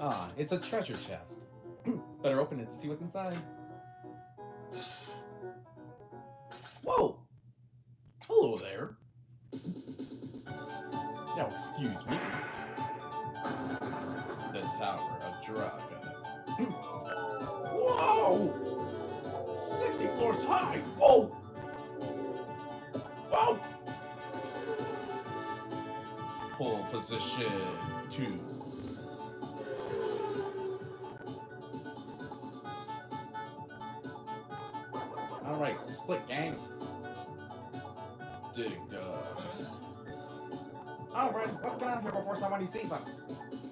Ah, it's a treasure chest. Better open it to see what's inside. Whoa! Hello there. Now excuse me. The Tower of Draga. Whoa! 60 floors high! Oh! Whoa! Pole position 2. Alright, split gang. Dig dug. Alright, let's get out of here before somebody sees us.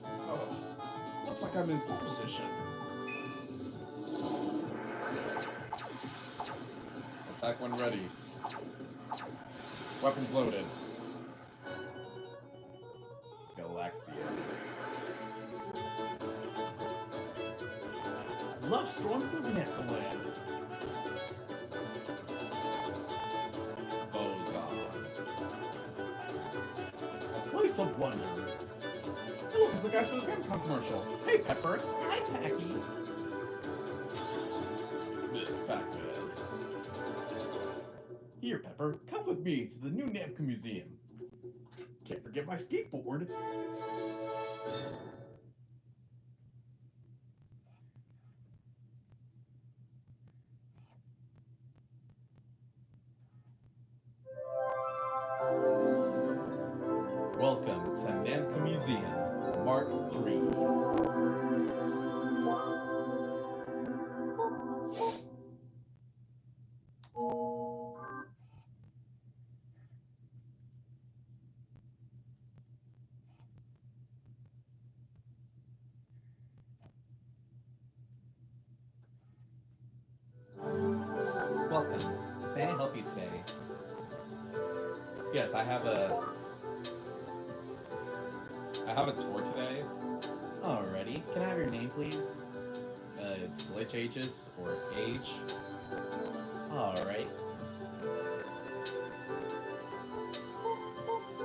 Oh, looks like I'm in pole position. Attack when ready. Weapons loaded. Galaxia. Love storm through Neverland. Place of wonder. Hey, look, it's the guy from the Famicom commercial. Hey, Pepper. Hi, Packy. Miss Pac-Man. Here, Pepper. Come with me to the new Namco Museum. Can't forget my skateboard. Welcome to Namco Museum, Mark 3. Welcome. May I help you today? Yes, I have a tour today. Alrighty. Can I have your name, please? It's Glitch Ages, or Age. Alright.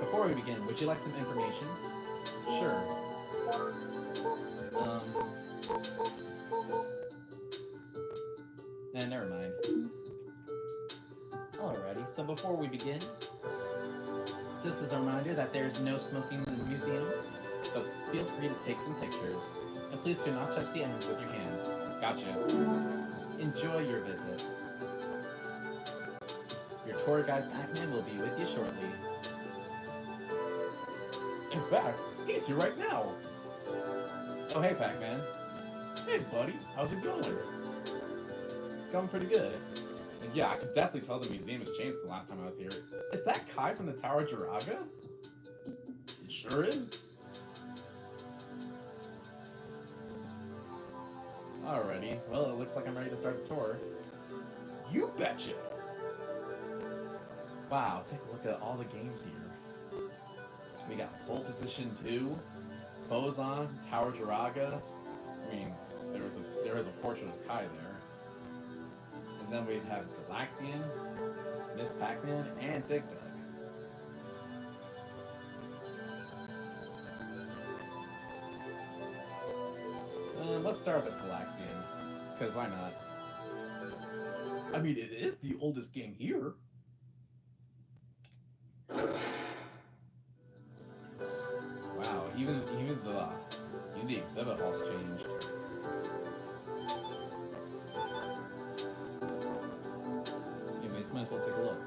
Before we begin, would you like some information? Sure. Never mind. Alrighty, so before we begin, just as a reminder that there's no smoking in the museum, but feel free to take some pictures. And please do not touch the items with your hands. Gotcha. Enjoy your visit. Your tour guide Pac-Man will be with you shortly. In fact, he's here right now. Oh, hey, Pac-Man. Hey, buddy. How's it going? It's going pretty good. And yeah, I can definitely tell the museum has changed the last time I was here. Is that Kai from the Tower of Jiraga? It sure is. Alrighty, well, it looks like I'm ready to start the tour. You betcha! Wow, take a look at all the games here. We got Pole Position 2, Fozon, Tower Jiraga. I mean, there was a portion of Kai there. And then we'd have Galaxian, Miss Pac-Man, and Dig Dug. Let's start with Galaxian, because why not? I mean, it is the oldest game here. Wow, even the exhibit hall's changed. Anyways, might as well take a look.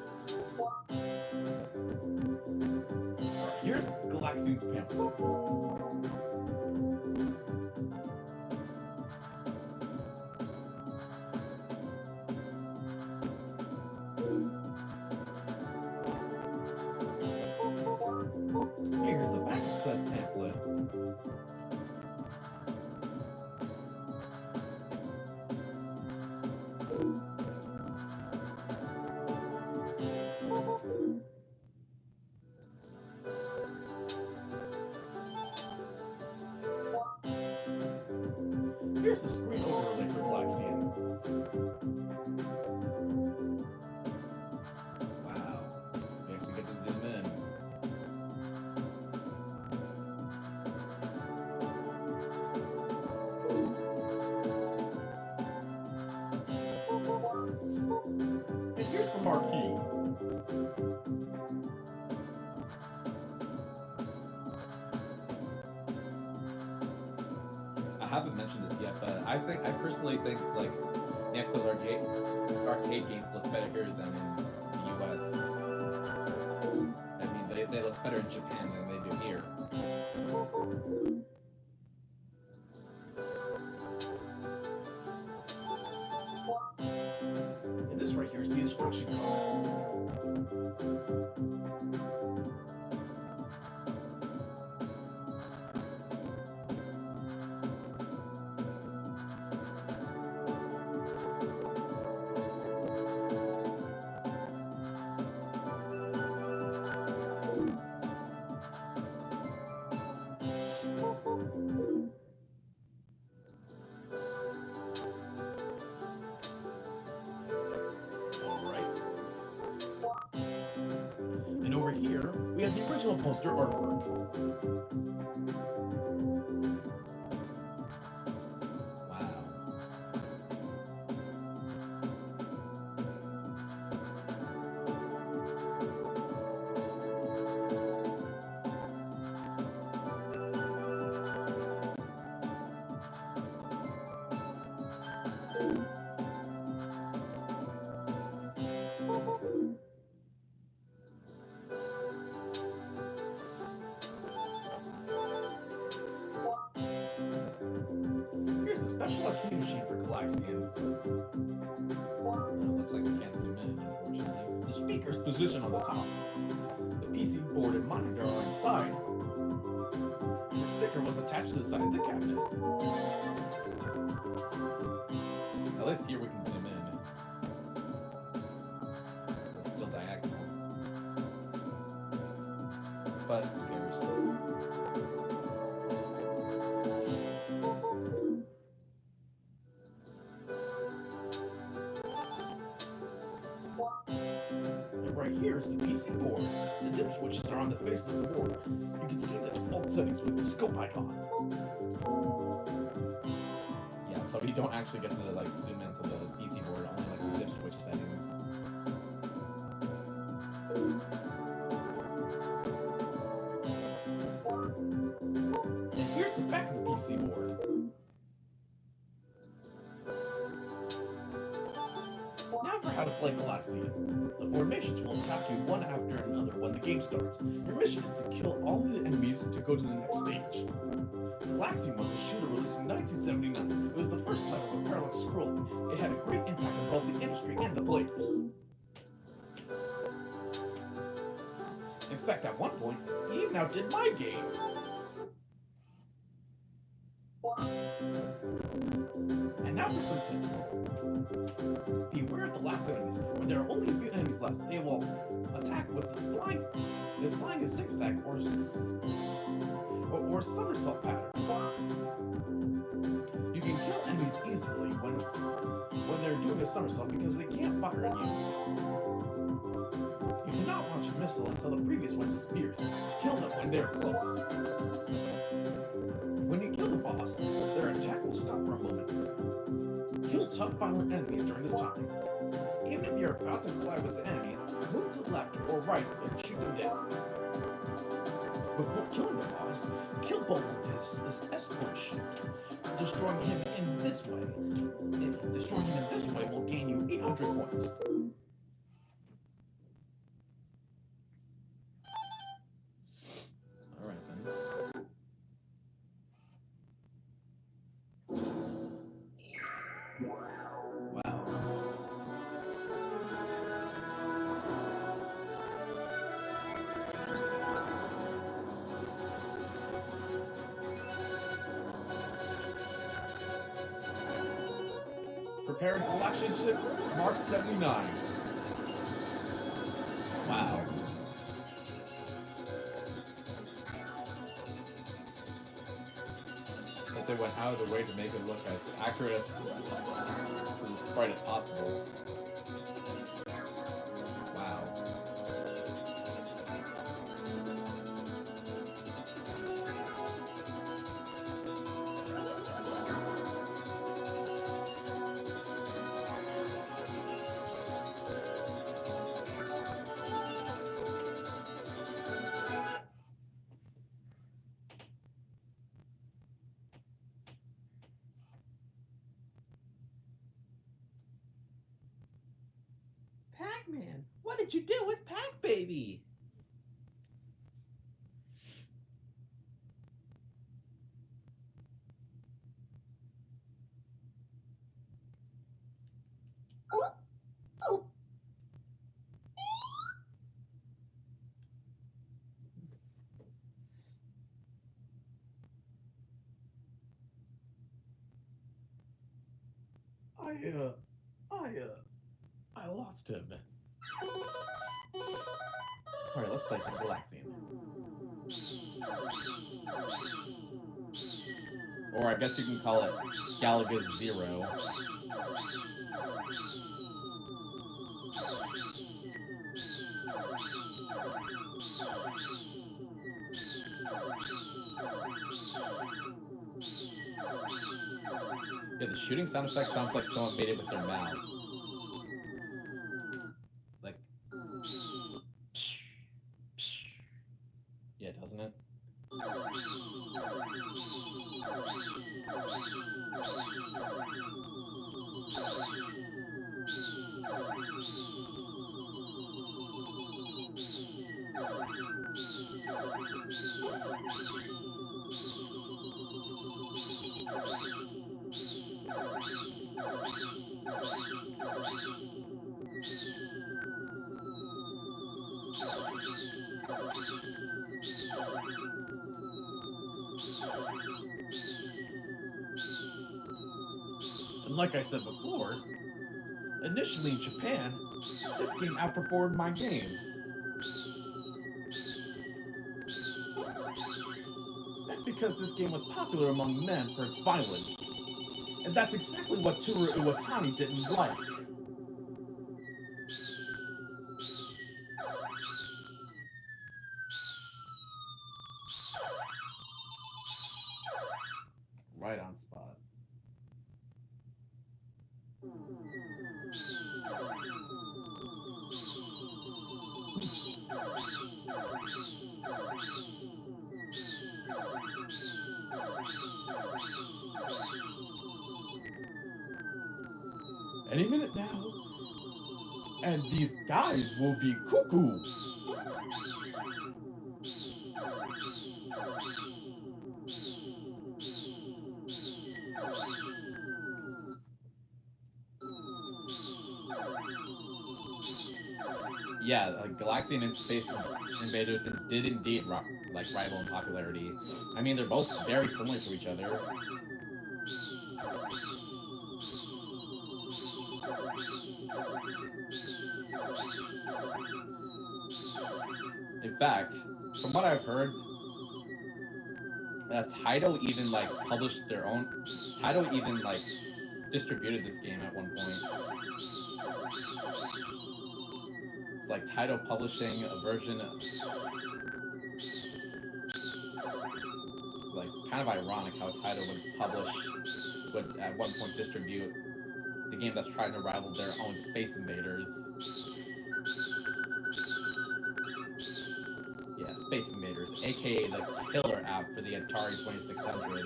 Here's Galaxian's pamphlet. Here's the back set pamphlet. Here's the screen overlay for Galaxian. Wow, we actually get to zoom in. marquee. I haven't mentioned this yet, but I personally think like Namco's arcade games look better here than in the US. I mean, they look better in Japan than they do here. And this right here is the instruction card. And over here, we have the original poster artwork. Wow. Special arcade machine for Calaxian. Looks like we can't zoom in, unfortunately. The speaker's position on the top. The PC board and monitor are inside. The sticker was attached to the side of the cabinet. At least here we can zoom in. It's still diagonal. But who cares? Right here is the PC board. The dip switches are on the face of the board. You can see the default settings with the scope icon. Yeah, so you don't actually get to like zoom into the PC board, only like the dip switch settings. And here's the back of the PC board. Now for how to play Calaxian. The formations will attack you one after another when the game starts. Your mission is to kill all of the enemies to go to the next stage. Calaxian was a shooter released in 1979. It was the first title of parallax scrolling. It had a great impact on both the industry and the players. In fact, at one point, he even outdid my game. And now for some tips. Beware of the last enemies. When there are only a few enemies left, they will attack with flying a zigzag or somersault pattern. You can kill enemies easily when they're doing a somersault because they can't fire on you. You cannot launch a missile until the previous one disappears. Kill them when they're close. When you kill the boss, their attack will stop for a moment. Kill tough violent enemies during this time. Even if you're about to collide with the enemies, move to the left or right and shoot them down. Before killing the boss, kill both of his escort ship. Destroying him in this way will gain you 800 points. Alright then. Wow. Preparing collection ship Mark 79. Wow. That they went out of their way to make it look as accurate as to the sprite as possible. Wow. did you do with Pac Baby? I, uh, I lost him. Alright, let's play some Galaxian. Or I guess you can call it Galaga Zero. Yeah, the shooting sound effect sounds like someone made it with their mouth. Like, yeah, doesn't it? And like I said before, initially in Japan, this game outperformed my game. That's because this game was popular among men for its violence. And that's exactly what Toru Iwatani didn't like. Right on spot. Any minute now, and these guys will be cuckoo. Yeah, Galaxian and Space Invaders did indeed rival in popularity. I mean, they're both very similar to each other. In fact, from what I've heard, Taito even published their own. Taito even distributed this game at one point. It's like Taito publishing a version. It's like kind of ironic how Taito would at one point distribute the game that's trying to rival their own Space Invaders. Yeah, Space Invaders, aka the killer app for the Atari 2600.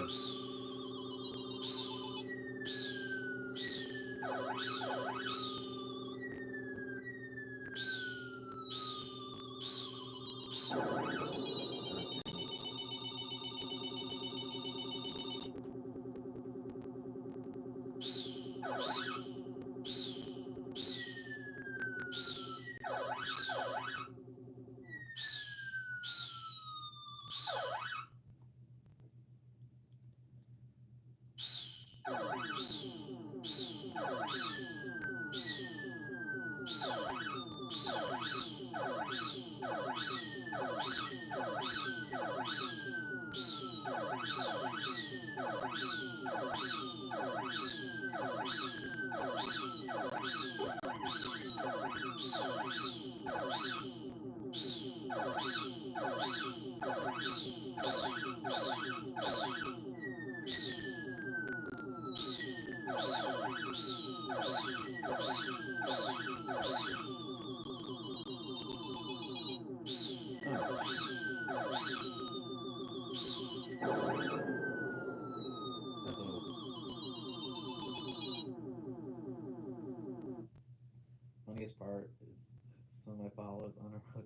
my follows on our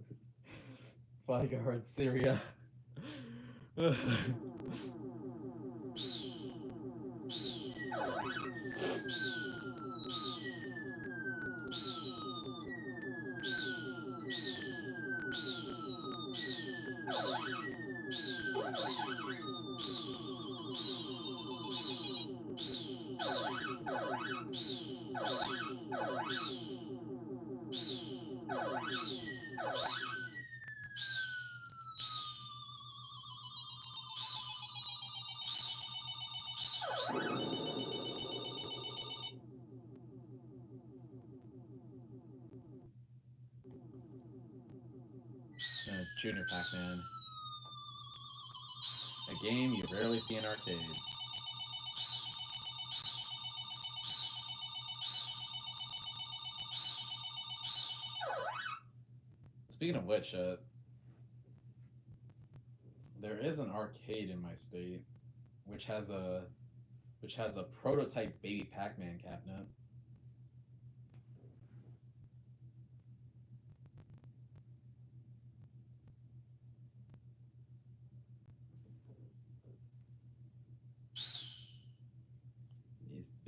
bodyguard Syria. Junior Pac-Man. A game you rarely see in arcades. Speaking of which, there is an arcade in my state which has a prototype baby Pac-Man cabinet.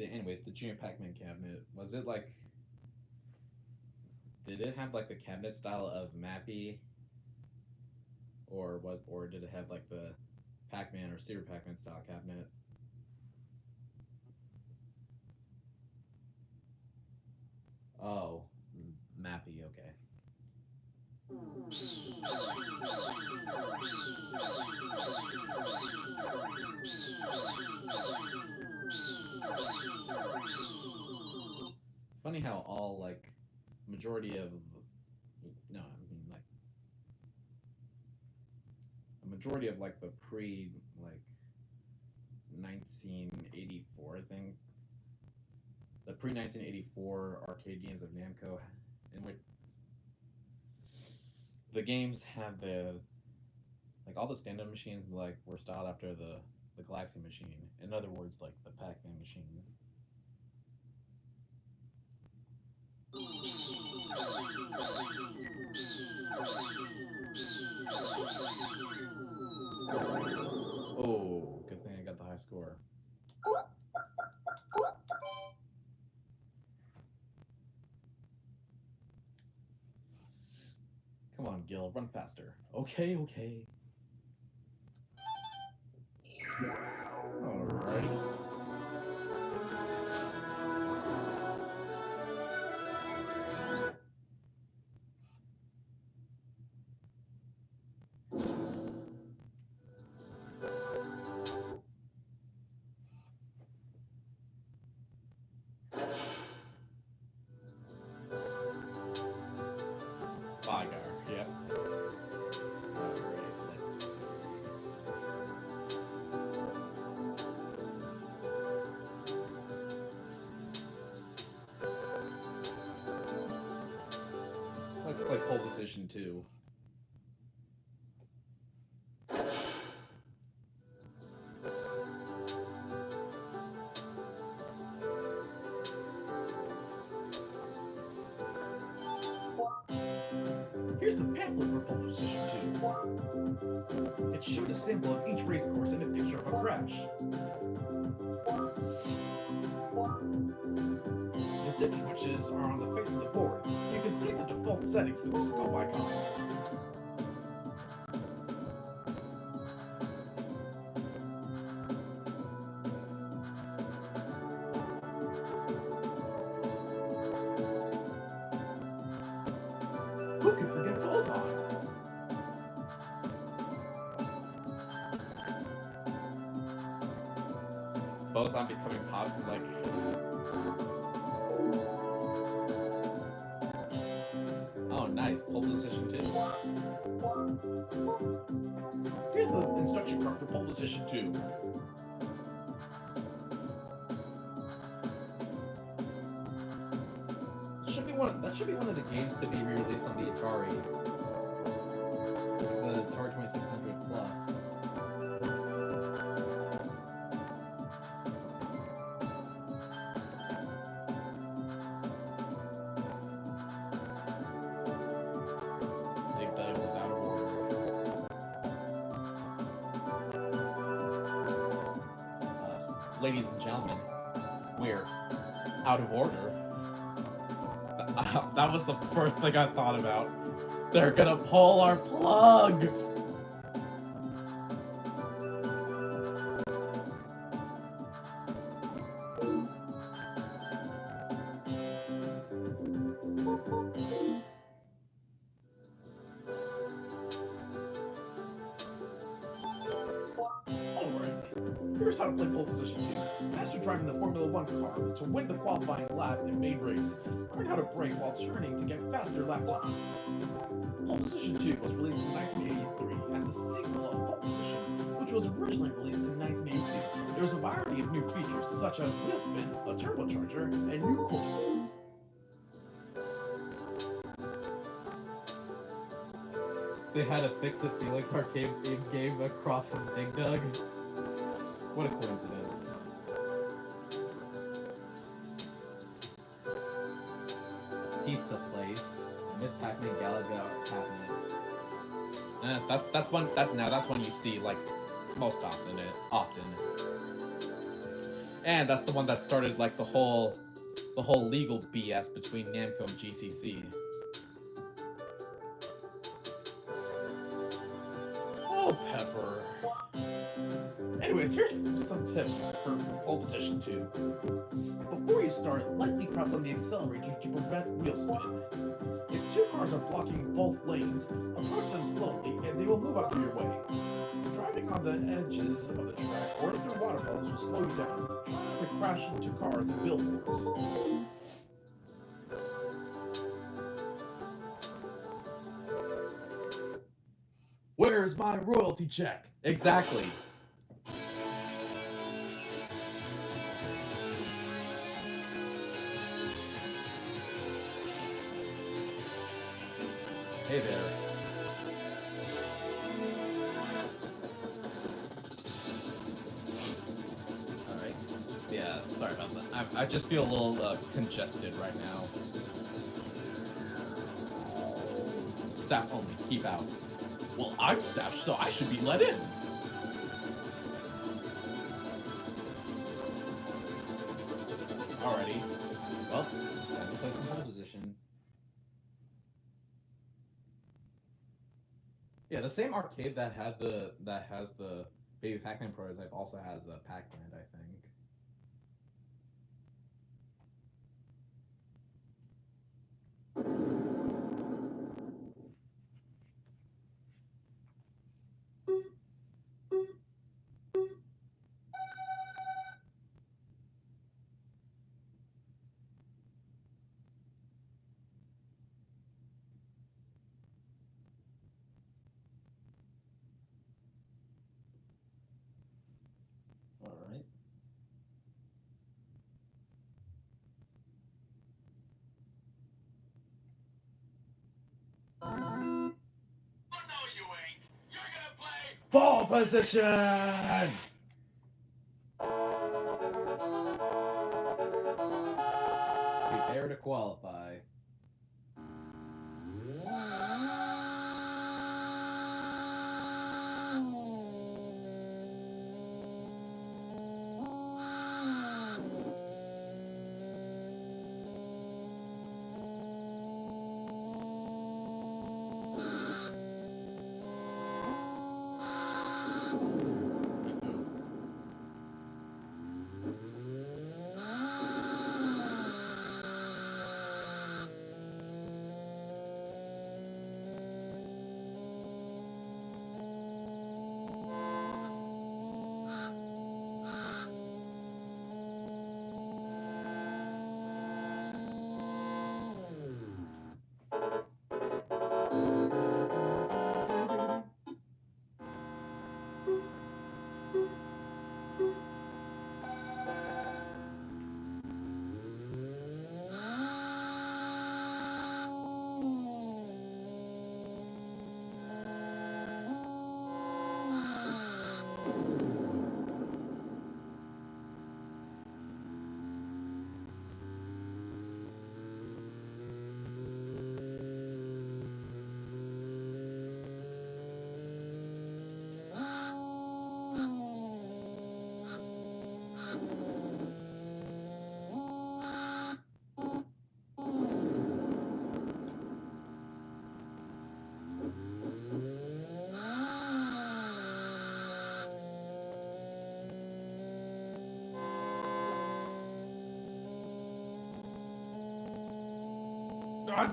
Anyways, the Junior Pac-Man cabinet, was it like, did it have like the cabinet style of Mappy, or what, or did it have like the Pac-Man or Super Pac-Man style cabinet? Oh, Mappy, okay. It's funny how all, like, majority of, no, I mean, like, a majority of, like, the like, 1984, I think, the pre-1984 arcade games of Namco, in which the games had the, like, all the stand-up machines, like, were styled after the Galaxy machine. In other words, like, the Pac-Man machine. Oh, good thing I got the high score. Come on, Gil, run faster. Okay, okay. Alrighty. Yep. Let's play pole position 2. Here's the pamphlet for pole position 2. It showed a symbol of each race course and a picture of a crash. The dip switches are on the face of the board. You can see the default settings with the scope icon. Who can forget Bullseye? Bullseye becoming popular, like... Oh, nice. Pole position 2. Here's the instruction card for pole position 2. That should be one of the games to be re-released on the Atari. The Atari 2600 Plus. ladies and gentlemen, we're out of order. That was the first thing I thought about. They're gonna pull our plug! Here's how to play pole position 2. Master driving the Formula 1 car to win the qualifying lap in main race. Learn how to brake while turning to get faster lap times. Pole position 2 was released in 1983 as the sequel of Pole Position, which was originally released in 1982. There was a variety of new features such as wheel spin, a turbocharger, and new courses. They had to fix the Felix arcade game across from Big Doug. What a coincidence. Pizza place. Miss Pac-Man Galaga Cabinet. That's one you see like most often. And that's the one that started like the whole legal BS between Namco and GCC. Oh, Pepper. Anyways, here's some tips for pole position 2. Before you start, lightly press on the accelerator to prevent wheel spin. If two cars are blocking both lanes, approach them slowly and they will move out of your way. Driving on the edges of the track or through water puddles will slow you down. Try not to crash into cars and billboards. Where's my royalty check? Exactly. Hey there. Alright. Yeah, sorry about that. I just feel a little congested right now. Staff only, keep out. Well, I'm staff, so I should be let in. Alrighty. Well, time to place in pole position. Yeah, the same arcade that has the Baby Pac-Man prototype also has a Pac-Man, I think. Alright. Ball position! Prepare to qualify.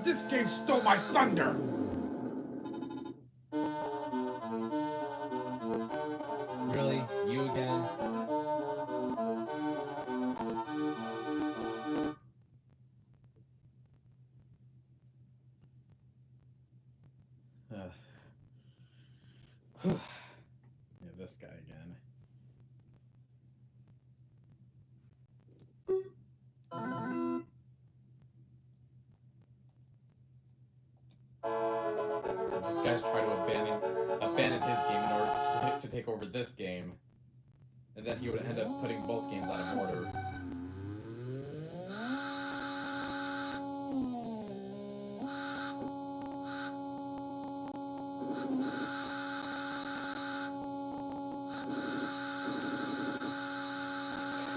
This game stole my thunder! Really? You again? Yeah, this guy again. This guy's trying to abandon his game in order to take over this game. And then he would end up putting both games out of order.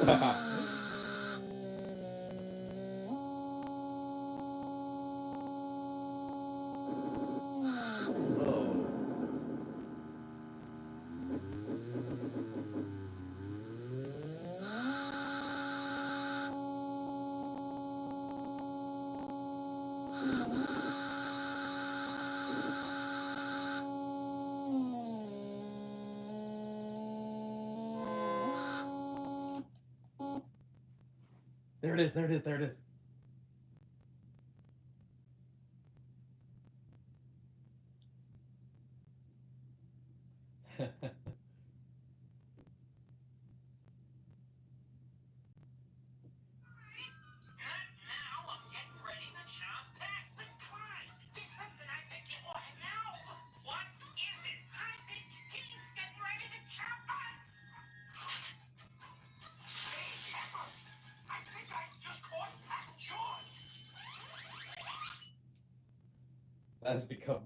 Oh. There it is, there it is, there it is.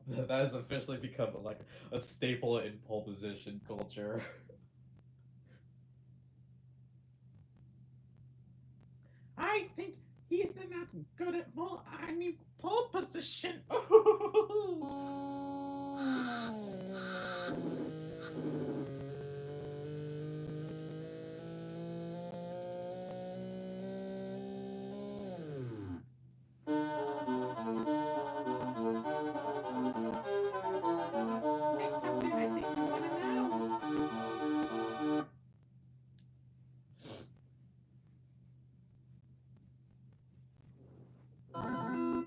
That has officially become like a staple in pole position culture. I think he's not good at pole position. There's something I think you want to know.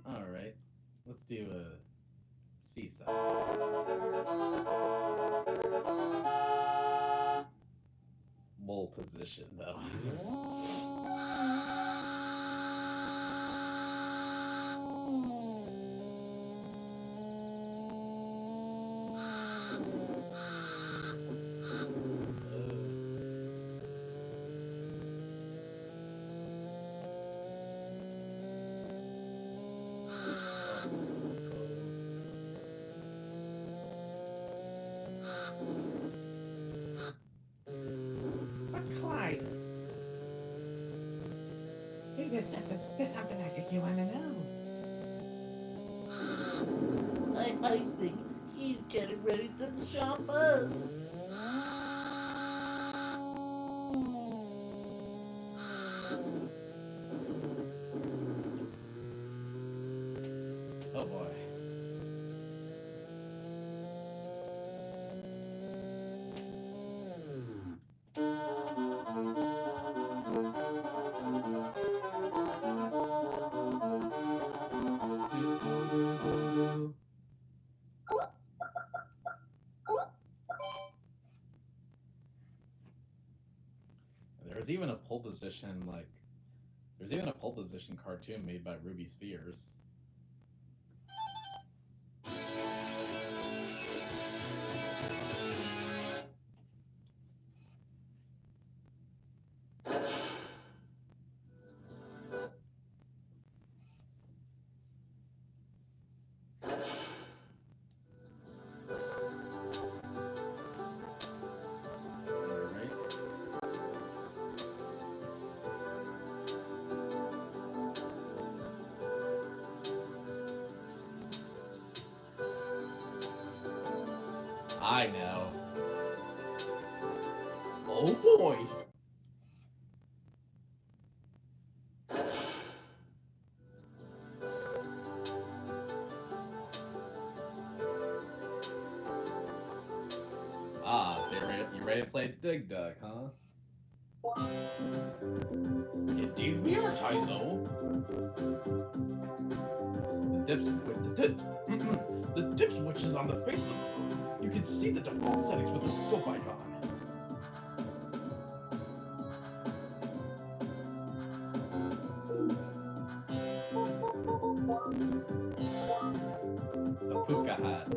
Alright, let's do a seaside. Mole position, though. But Clyde, hey, there's something I think you want to know. I think he's getting ready to jump us. Oh boy. There's even a pole position there's even a pole position cartoon made by Ruby Spears. Alright. I know. Oh boy! You ready to play Dig Dug, huh? Indeed we are, Taizo. The dip switch is on the face of the board. You can see the default settings with the scope icon. The puka hat.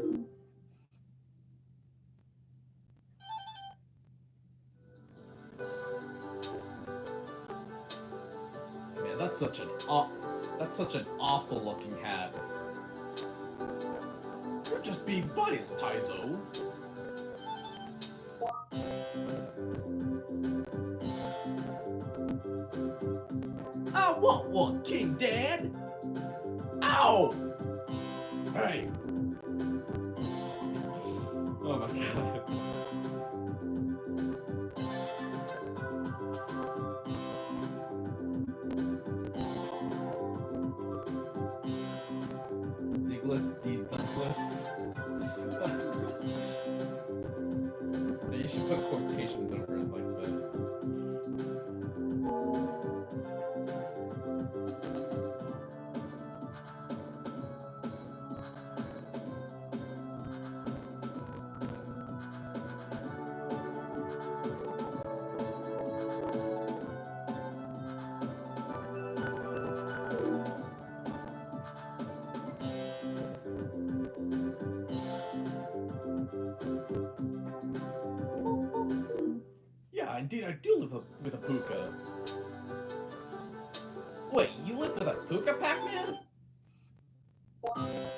Man, that's such an awful looking hat. You're just being biased, Taizo. I want one, King Dad. Ow! Hey, Oh my god. Douglas D. Douglas. You should put quotations over it like that. yeah, indeed I do live with a puka. Wait, you live with a puka, Pac-Man?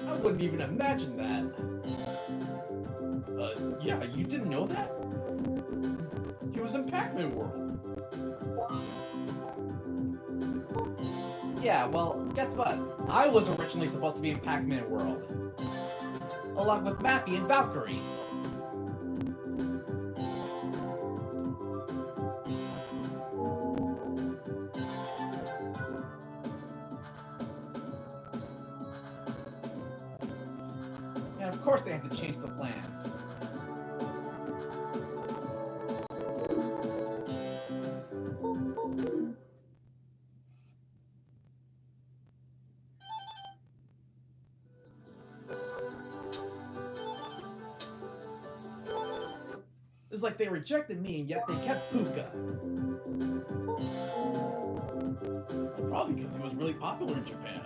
I wouldn't even imagine that. Yeah, you didn't know that? He was in Pac-Man World. Yeah, well, guess what? I was originally supposed to be in Pac-Man World. Along with Mappy and Valkyrie. And of course they have to change the plans. It's like they rejected me and yet they kept Puka. Probably because he was really popular in Japan.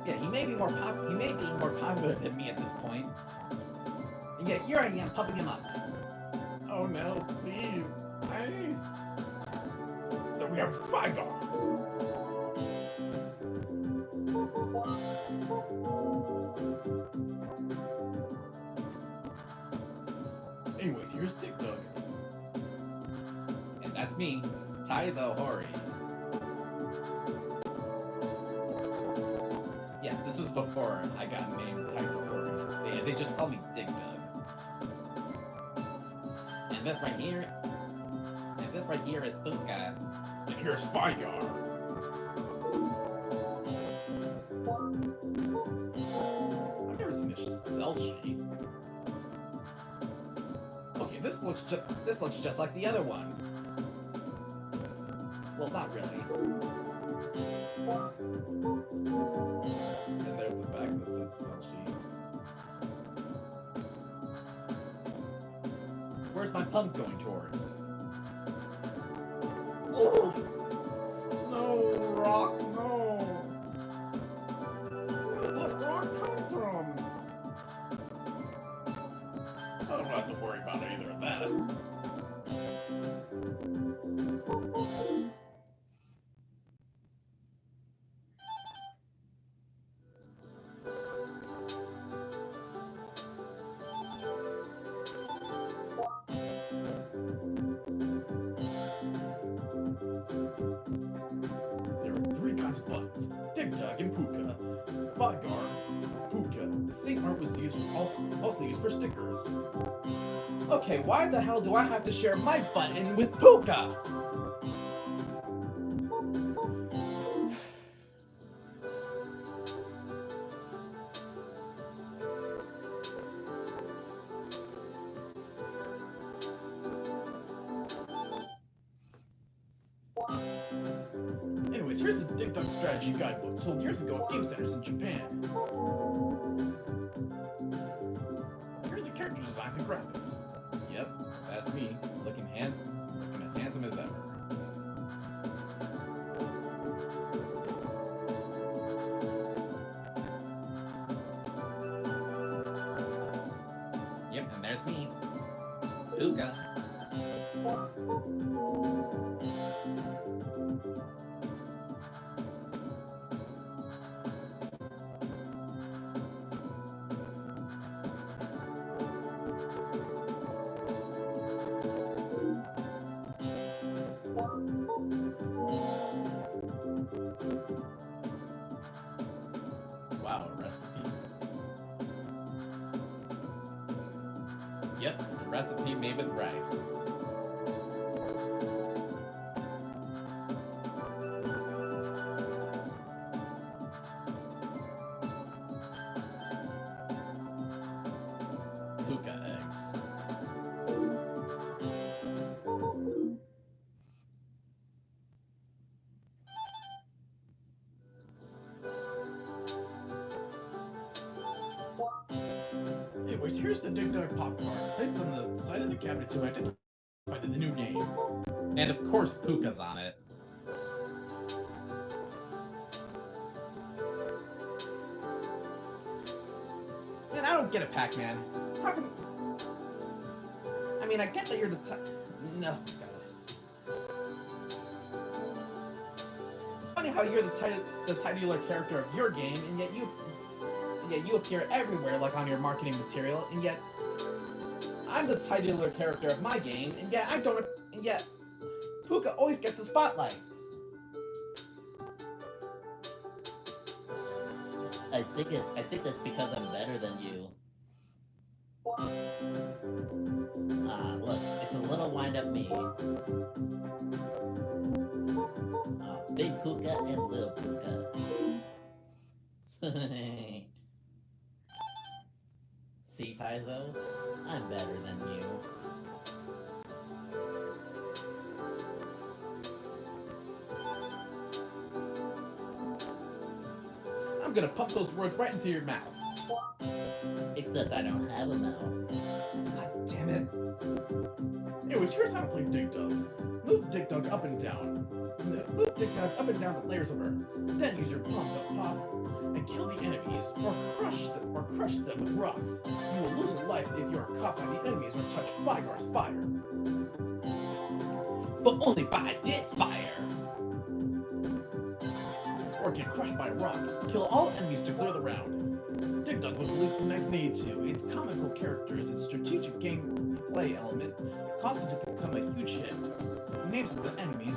Yeah, he may be more popular than me at this point. And yet here I am pumping him up. Oh no, please. Then we have Vigar. Anyways, here's Dig Dug. And that's me, Taizo Hori. Yes, this was before I got named Taizo Hori. They just called me Dig Dug. And this right here is Puka. And here's Vigar. I've never seen a cell sheet. Okay, this looks just like the other one. Well, not really. And there's the back of the cell sheet. Where's my pump going towards? Oh! No, Rock, no! Where did that rock come from? I don't have to worry about either of that. There are three kinds of buttons: Dig Dug and Puka. Vigar, Puka. The same art was also used for stickers. Okay, why the hell do I have to share my button with Puka? Anyways, here's a Dig Dug strategy guidebook sold years ago at game centers in Japan. Here are the character designs and graphics. Yep, that's me, looking as handsome as ever. Yep, and there's me, Puka. Wow, a recipe. Yep, it's a recipe made with rice. Puka eggs. Anyways, here's the Dig Dug pop card placed on the side of the cabinet to identify the new game. And of course, Puka's on it. Man, I don't get it, Pac-Man. How come... I mean, I get that you're the No, God. It's funny how you're the titular character of your game, and yet you appear everywhere, like on your marketing material, and yet I'm the titular character of my game, and yet I don't. And yet Puka always gets the spotlight. I think that's because I'm better than you. Look, it's a little wind-up me. Big Puka and little Puka. See, Taizo? I'm better than you. I'm gonna pump those words right into your mouth. Except I don't have a mouth. God damn it. Anyways, here's how to play Dig Dug. Move Dig Dug up and down. Move Dig Dug up and down the layers of earth. Then use your pump to pop and kill the enemies, or crush them with rocks. You will lose a life if you are caught by the enemies or touch Figar's fire. But only by this fire. Or get crushed by a rock. Kill all enemies to clear the round. Dig Dug was released in 1982. Its comical characters and strategic gameplay element caused it to become a huge hit. The names of the enemies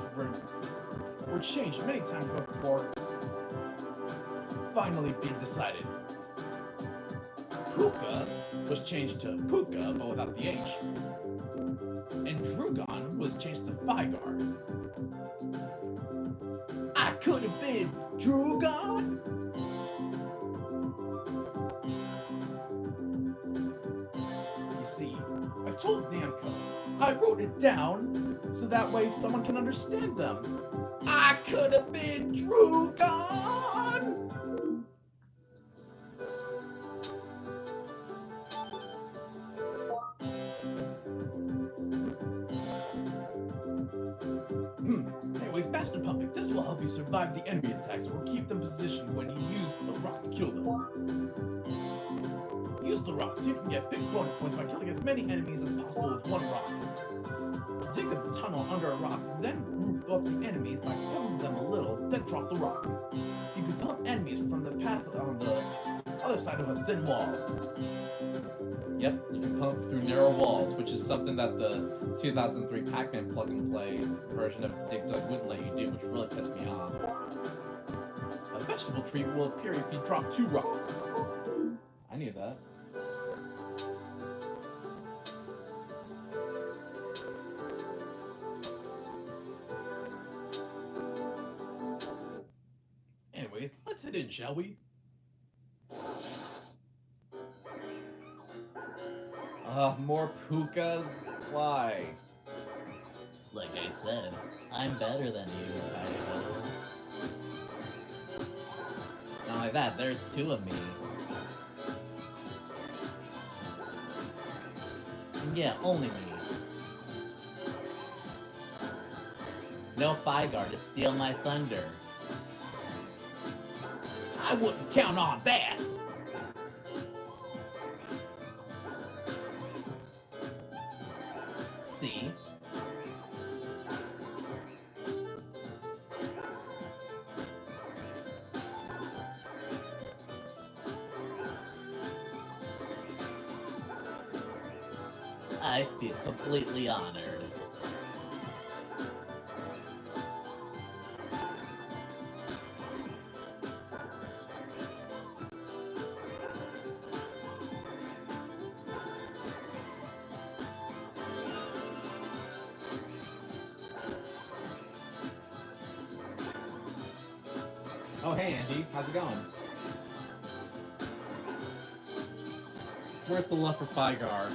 were changed many times before finally being decided. Puka was changed to Puka, but without the H. And Drugon was changed to Figar. I could have been Drugon! You see, I told Namco, I wrote it down so that way someone can understand them. I could have been Drugon! Anyways, Master Pumping, this will help you survive the enemy attacks or keep them positioned when you use the rock to kill them. Use the rock so you can get big bonus points by killing as many enemies as possible with one rock. Dig a tunnel under a rock, then group up the enemies by pumping them a little, then drop the rock. You can pump enemies from the path on the other side of a thin wall. Yep, you can pump through narrow walls, which is something that the 2003 Pac-Man plug-and-play version of Dig Dug wouldn't let you do, which really pissed me off. A vegetable tree will appear if you drop 2 rocks. I knew that. Anyways, let's head in, shall we? More Pukas? Why? Like I said, I'm better than you, Kaido. that, there's two of me. Yeah, only me. No Fygar to steal my thunder. I wouldn't count on that! See? I feel completely honored. Oh, hey, Andy. How's it going? Where's the love for Fygar?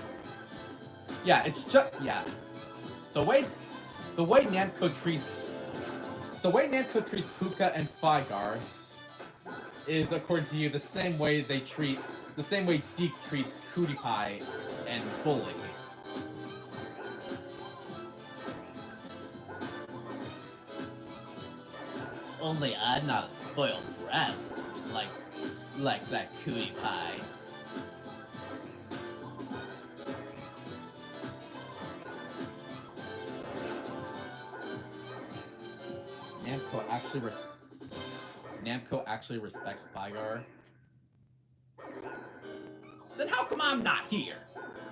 Yeah, it's just... Yeah. The way Namco treats Puka and Fygar is, according to you, the same way Deke treats PewDiePie and Bully. Only I'm not a spoiled brat like that cootie pie. Namco actually respects Fygar. Then how come I'm not here?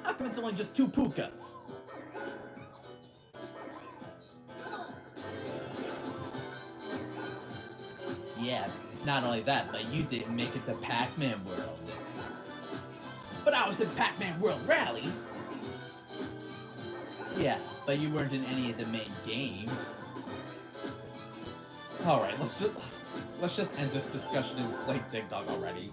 How come it's only just two Pukas? Yeah, not only that, but you didn't make it to Pac-Man World. But I was in Pac-Man World Rally! Yeah, but you weren't in any of the main games. Alright, let's just end this discussion and play Dig Dug already.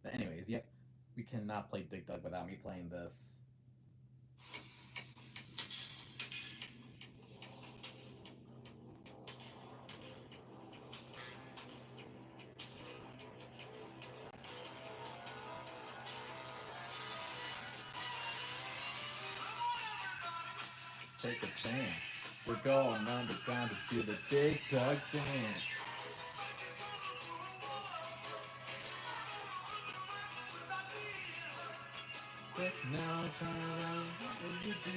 But anyways, yeah, we cannot play Dig Dug without me playing this. Take a chance. We're going underground to do the Dig Dug dance. Now turn around, what do you do?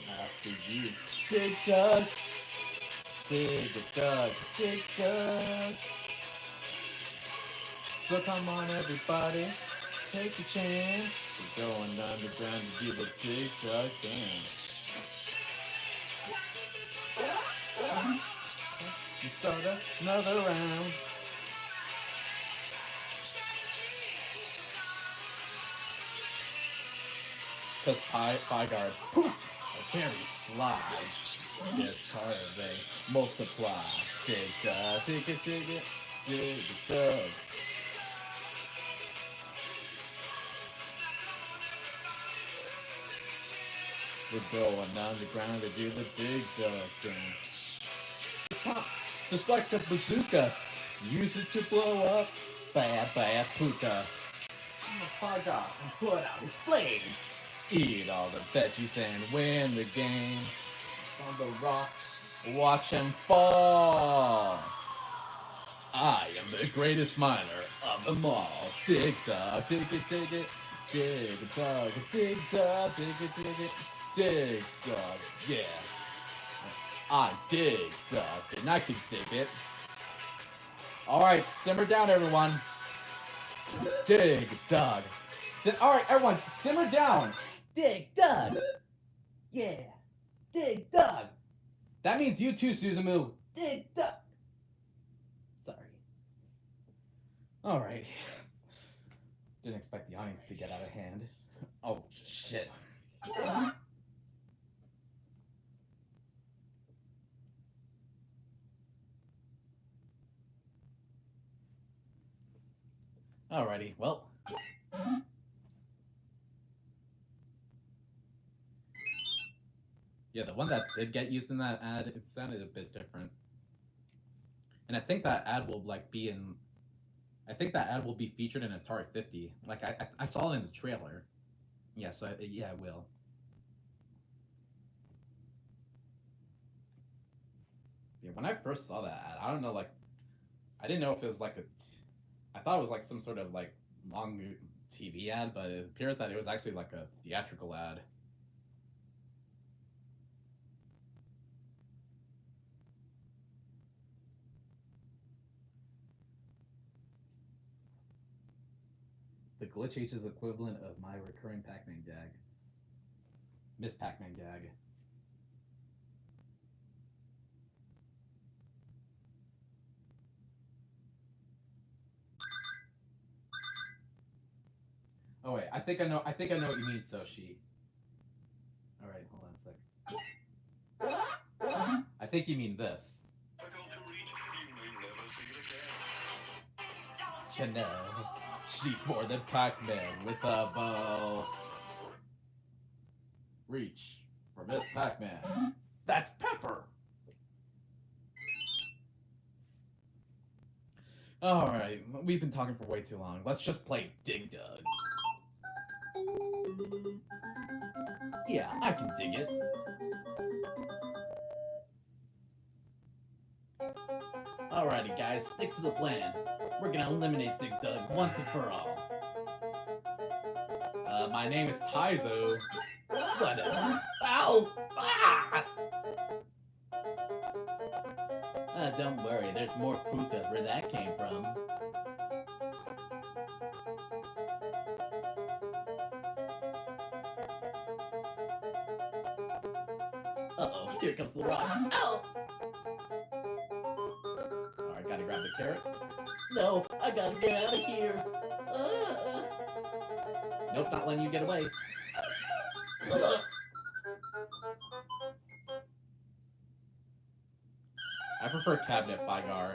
That's you. Dig Dug. Dig Dug. Dig Dug. So come on everybody, take a chance. We're going underground to do the Dig Dug dance. You start another round. Cause Fygar, poof, very sly. Gets harder, they multiply. Dig Dug, dig it, dig Dug. We're going underground to do the Dig Dug dance. Just like a bazooka, use it to blow up. Bad Puka. Fygar and put out his flames. Eat all the veggies and win the game. On the rocks, watch him fall. I am the greatest miner of them all. Dig Dug, dig it, dig Dug, dig Dug, dig it, dig Dug, yeah. I dig Dug, and I can dig it. Alright, simmer down everyone. Dig Dug. Alright, everyone, simmer down. Dig Dug. Yeah. Dig Dug. That means you too, Suzumu. Dig Dug. Sorry. Alright. Didn't expect the audience to get out of hand. Oh, shit. Alrighty, well. Yeah, the one that did get used in that ad, it sounded a bit different. And I think that ad will like be in. I think that ad will be featured in Atari 50. Like I saw it in the trailer. Yeah, so yeah, it will. Yeah, when I first saw that ad, I don't know, like, I didn't know if it was like I thought it was like some sort of like long TV ad, but it appears that it was actually like a theatrical ad. The Glitch H is equivalent of my recurring Pac-Man gag. Miss Pac-Man gag. Oh wait, I think I know what you mean, Soshi. Alright, hold on a sec. I think you mean this. Chanel. She's more than Pac-Man with a bow. Reach for Miss Pac-Man. That's Pepper! Alright, we've been talking for way too long. Let's just play Dig Dug. Yeah, I can dig it. Alrighty guys, stick to the plan. We're gonna eliminate Dig Dug once and for all. My name is Taizo. Whatever. Ow! Ah! Don't worry, there's more puka where that came from. Uh-oh, here comes the rock. Ow! Alright, gotta grab the carrot. No, I gotta get out of here. Nope, not letting you get away. I prefer Cabinet Figar.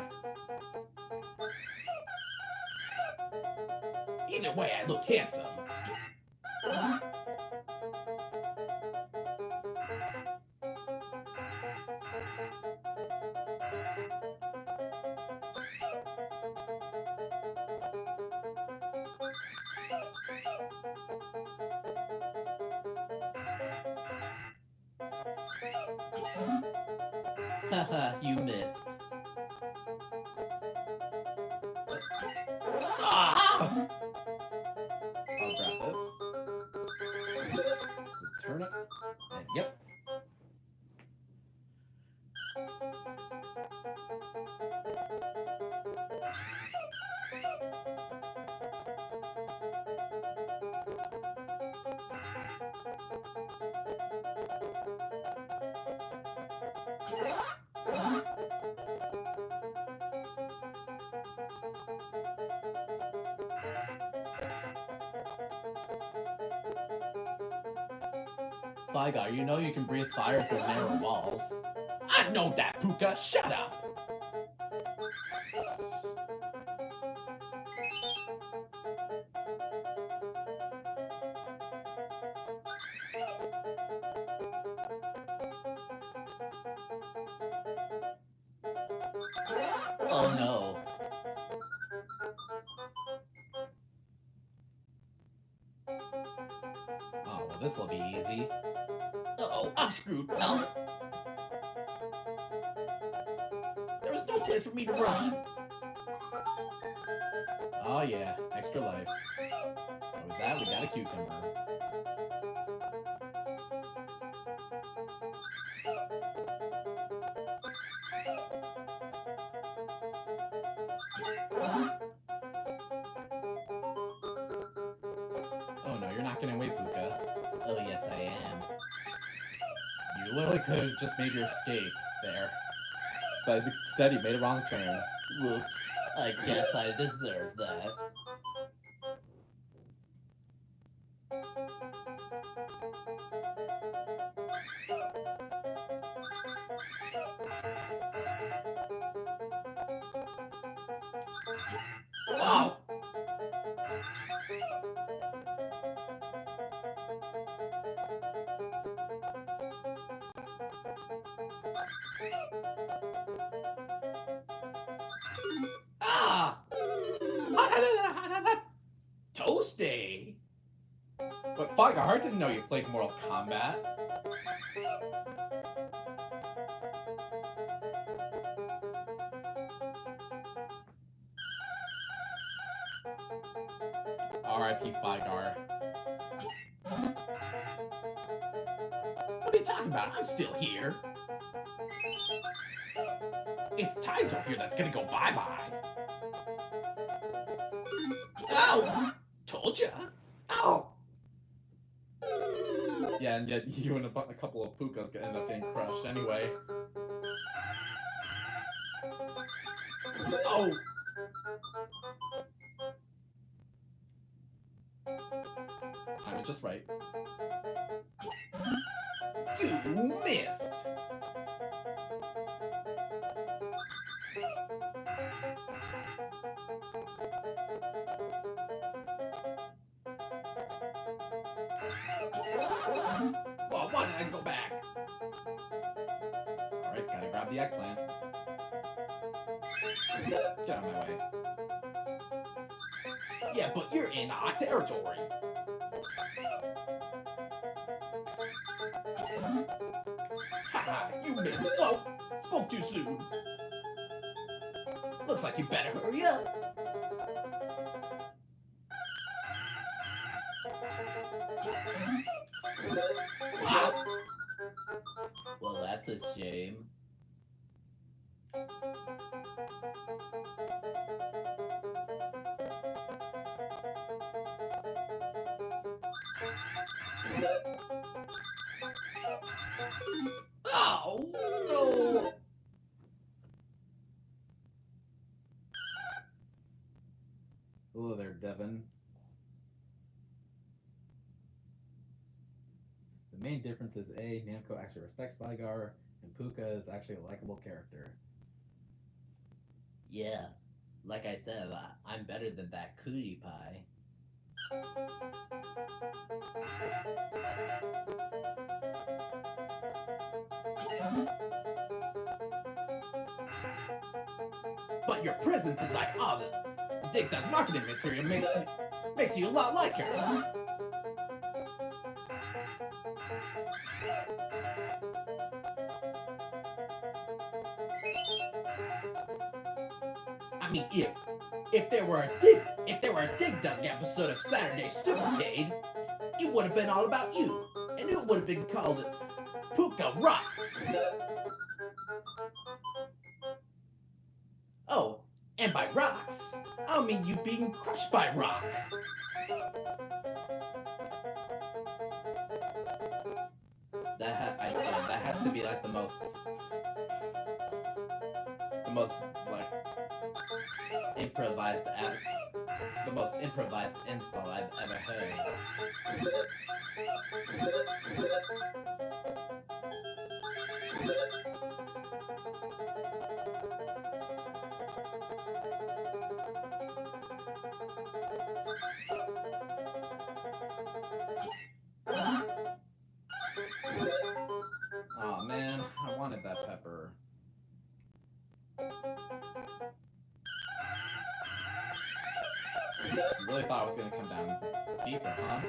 Either way, I look handsome. Haha, you missed. Ah! I'll grab this. The turnip. And yep. Figar, you know you can breathe fire through narrow walls. I know that, Puka! Shut up! Oh no. Oh, well, this'll be easy. Uh-oh, I'm screwed. No. There was no place for me to run. Oh yeah, extra life. And with that, we got a cucumber. Oh no, you're not getting away, Puka. Oh yes, I am. You literally could have just made your escape there. But instead, you made a wrong turn. Whoops. I guess I deserve that. Wow! host day. But Faga, I didn't know you played Mortal Kombat. R.I.P. Fygar. What are you talking about? I'm still here. It's tides up here that's gonna go bye-bye. Oh! Told ya. Oh! Yeah, and yet you and a couple of Pukas end up getting crushed anyway. Oh! Time it just right. You missed! Well, why did I go back? Alright, gotta grab the eggplant. Get out of my way. Yeah, but you're in our territory. Haha, you missed. Whoa, spoke too soon. Looks like you better hurry up. Wow. Well, that's a shame. Oh, no. Hello there, Devin. The main difference is A, Namco actually respects Fygar, and Puka is actually a likable character. Yeah, like I said, I'm better than that cootie pie. But your presence is like all the Dig Dug marketing material makes you a lot like her. I mean, if there were a Dig Dug episode of Saturday Supercade, it would have been all about you, and it would have been called Puka Rocks. Oh, and by rocks, I don't mean you being crushed by rock. I swear, that has to be like the most like, improvised the most improvised install I've ever heard. oh man, I wanted that pepper. You really thought I was gonna come down deeper, huh?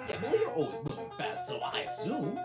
Yeah, well, you're always moving fast, so I assumed.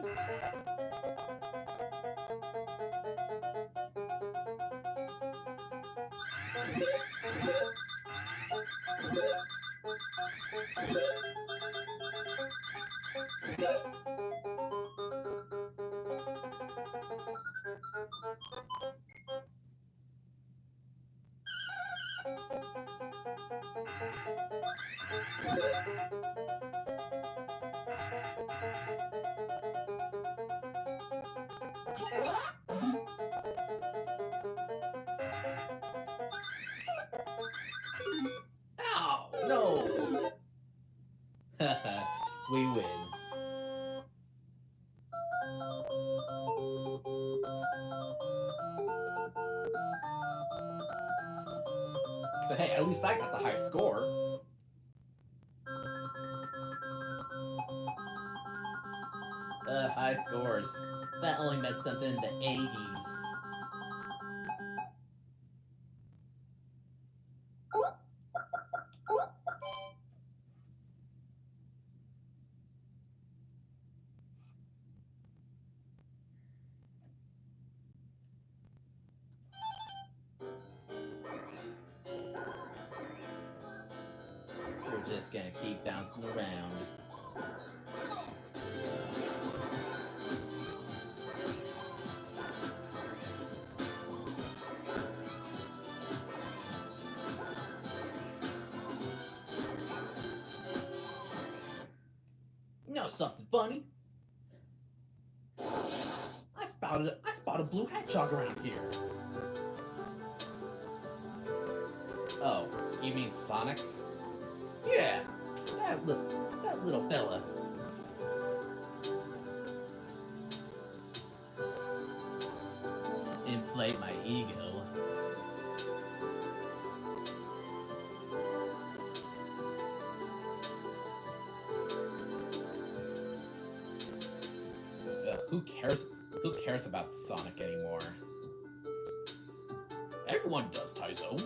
Ow, no. We win. But hey, at least I got the high score. High scores. That only meant something in the 80s. we're just gonna keep bouncing around. You know something funny? I spotted a blue hedgehog around here. Oh, you mean Sonic? Yeah, that little fella. Inflate my ego. Who cares? Who cares about Sonic anymore? Everyone does, Taizo.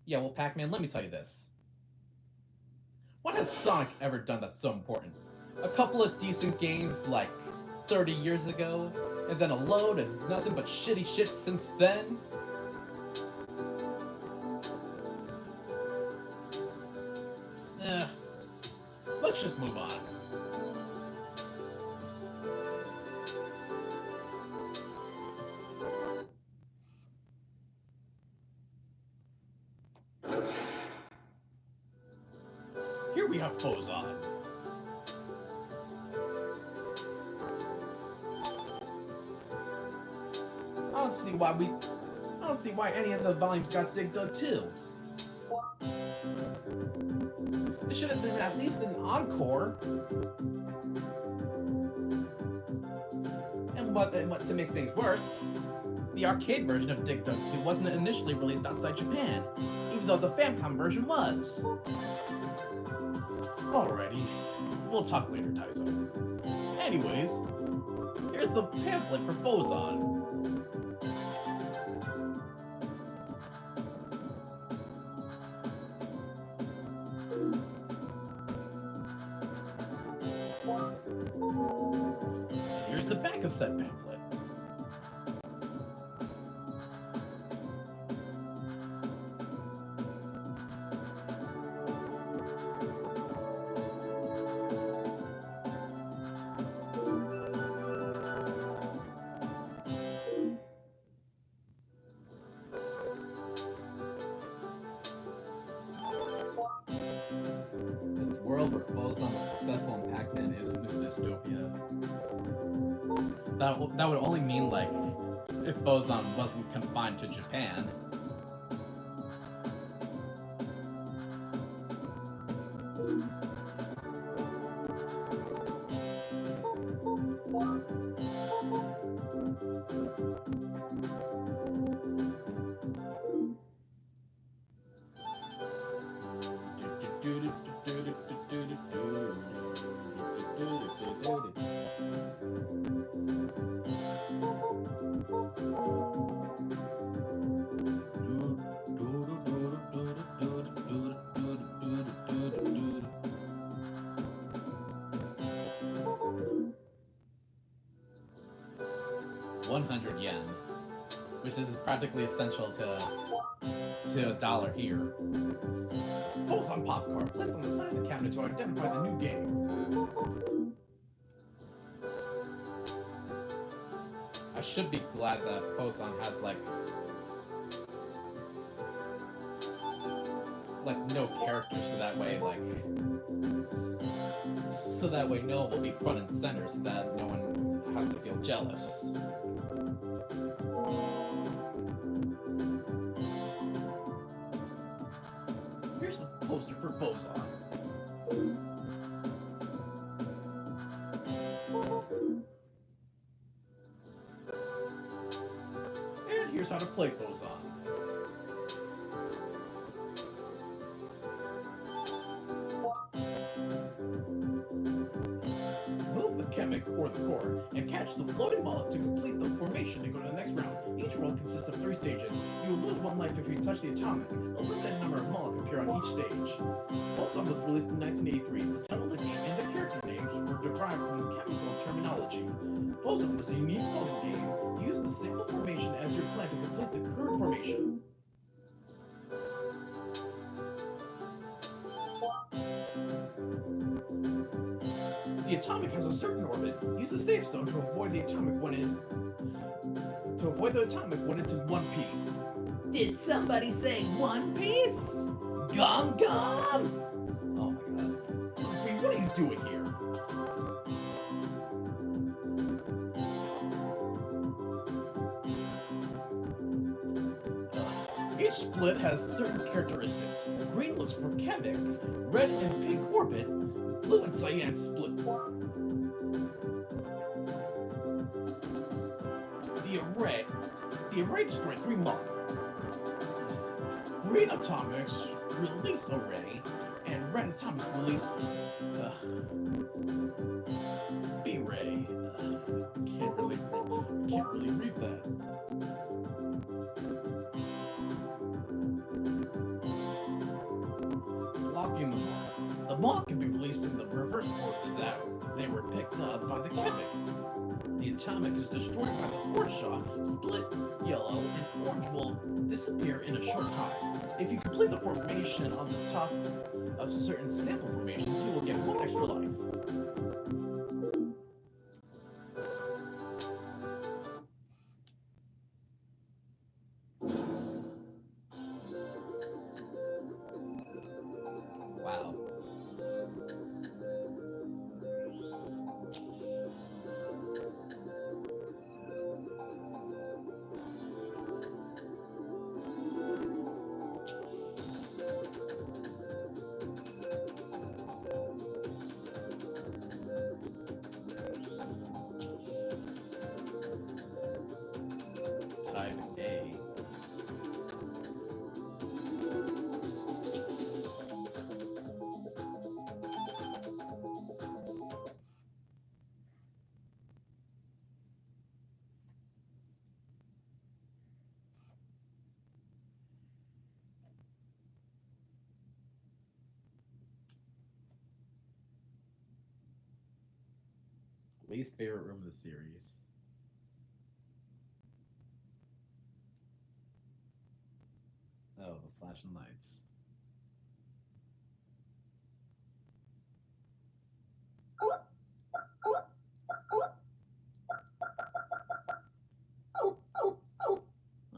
Yeah, well, Pac-Man, let me tell you this. What has Sonic ever done that's so important? A couple of decent games like 30 years ago, and then a load of nothing but shitty shit since then? Let's just move on. Here we have Fozon. I don't see why any of the volumes got Dig Dug too. It should have been at least an encore. And what to make things worse, the arcade version of Dig Dug 2 wasn't initially released outside Japan, even though the Famicom version was. Alrighty, we'll talk later, Taizo. Anyways, here's the pamphlet for Fozon. Here's the back of said pamphlet. World where Fozon was successful and Pac-Man is a dystopia. That would only mean, like, if Fozon wasn't confined to Japan. $100 yen, which is practically essential to $1 here. Fozon popcorn placed on the side of the cabinet to identify the new game. I should be glad that Fozon has like no characters, so that way no one will be front and center, so that no one has to feel jealous. Here's the poster for Fozon. And here's how to play Fozon. Chemic or the core, and catch the floating mullet to complete the formation and go to the next round. Each world consists of 3 stages. You will lose 1 life if you touch the atomic. A limited number of mullet appear on each stage. Fozon was released in 1983. The title of the game and the character names were derived from chemical terminology. Fozon was a unique puzzle game. Use the single formation as your plan to complete the current formation. The atomic has a certain orbit. Use the safe stone to avoid the atomic when it's in one piece. Did somebody say One Piece? Gum Gum! Oh my god. Luffy, what are you doing here? Each split has certain characteristics. Green looks for chemic, red and pink orbit, blue and cyan split. The array destroys 3 mob. Green atomics release array, and red atomics release B-ray. Can't really read that. Blocking the mob. The mob can be released in the reverse order that they were picked up by the chemic. The atomic is destroyed by the force shot, split, yellow, and orange will disappear in a short time. If you complete the formation on the top of certain sample formations, you will get 1 extra life. Wow. Type A. Least favorite room of the series. Oh, the flashing lights.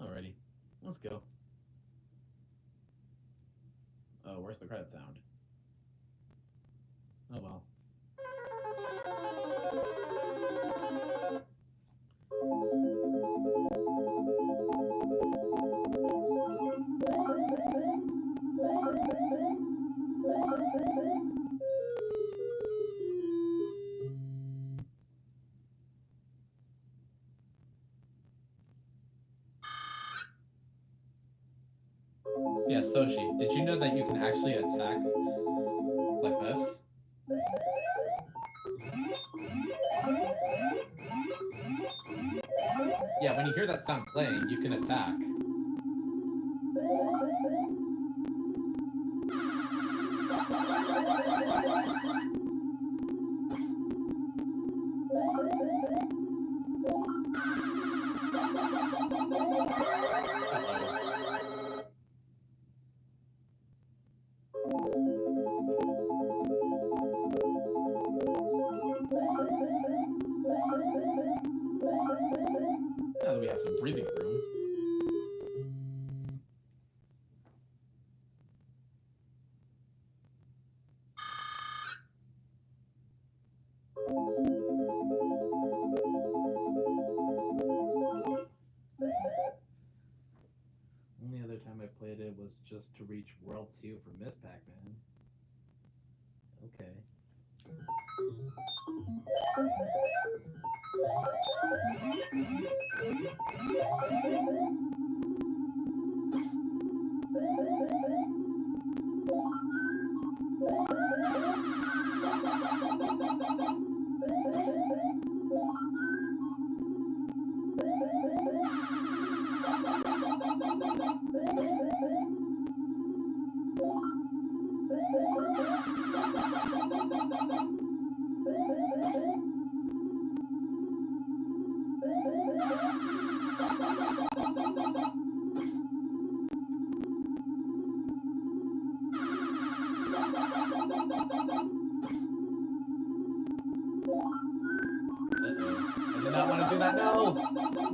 Alrighty, let's go. Oh, where's the credit sound? Oh well. Yeah, Soshi, did you know that you can actually attack like this? Yeah, when you hear that sound playing, you can attack. Now that we have some breathing room. Only other time I played it was just to reach World 2 for Miss Pac-Man. Okay.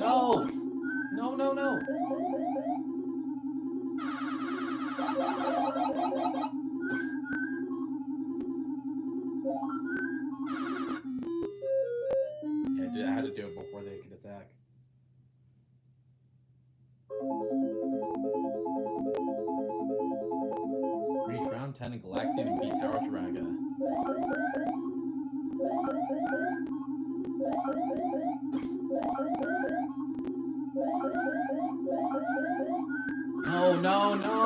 No! No, no, no! Yeah, I had to do it before they could attack. Reach round 10 in Galaxian and beat Tower Draga. No, no, no!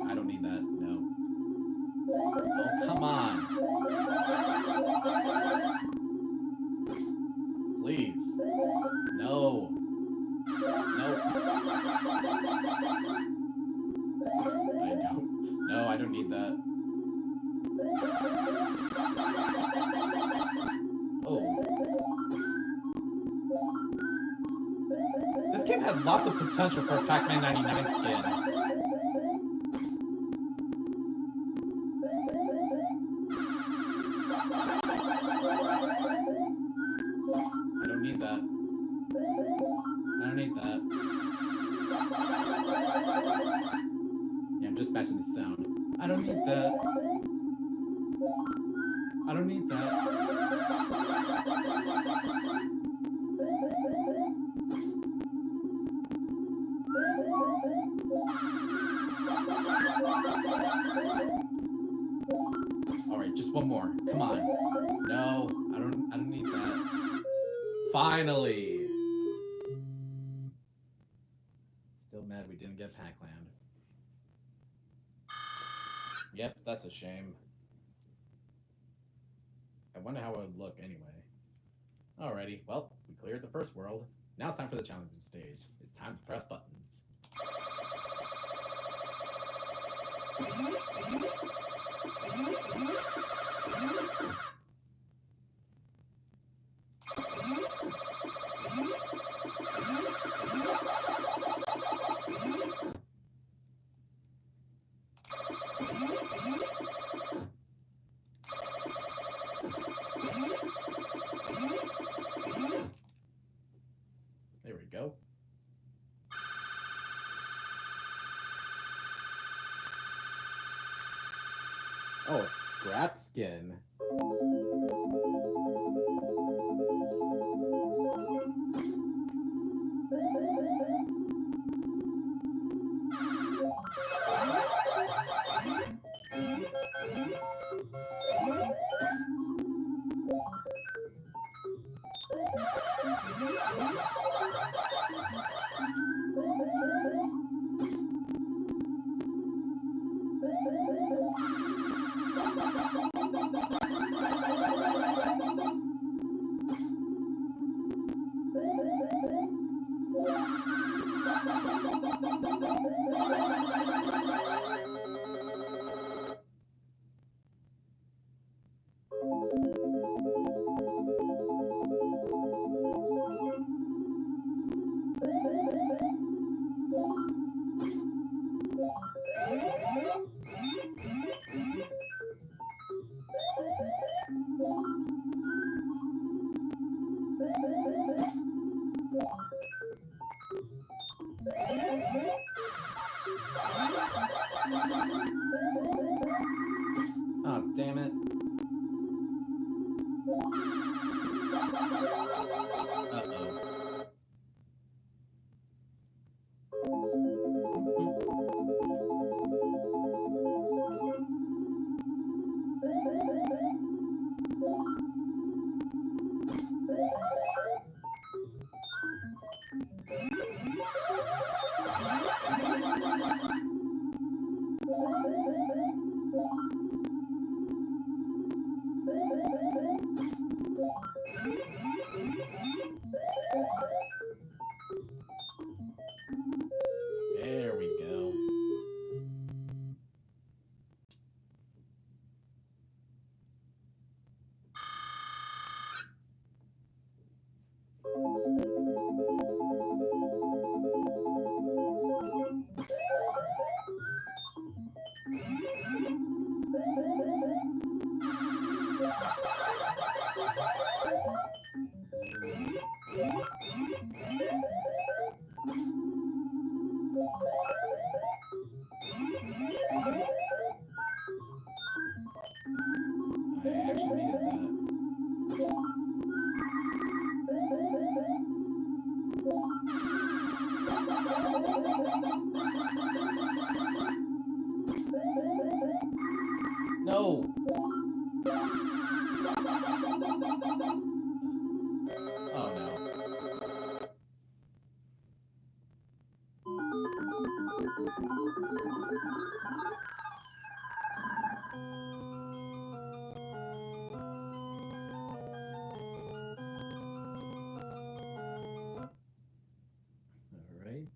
I don't need that. No. Oh, come on. Please. No. No. I don't need that. Oh. This game had lots of potential for a Pac-Man 99 skin. I don't need that. I don't need that. Yeah, I'm just matching the sound. I don't need that. I don't need that. Alright, just one more. Come on. No, I don't need that. Finally! Still mad we didn't get Pac-Land. Yep, that's a shame. I wonder how it would look anyway. Alrighty, well, we cleared the first world. Now it's time for the challenging stage. It's time to press buttons. There we go. Oh, a scrap skin. Oh, damn it. Uh-oh. No! Oh no. Alright.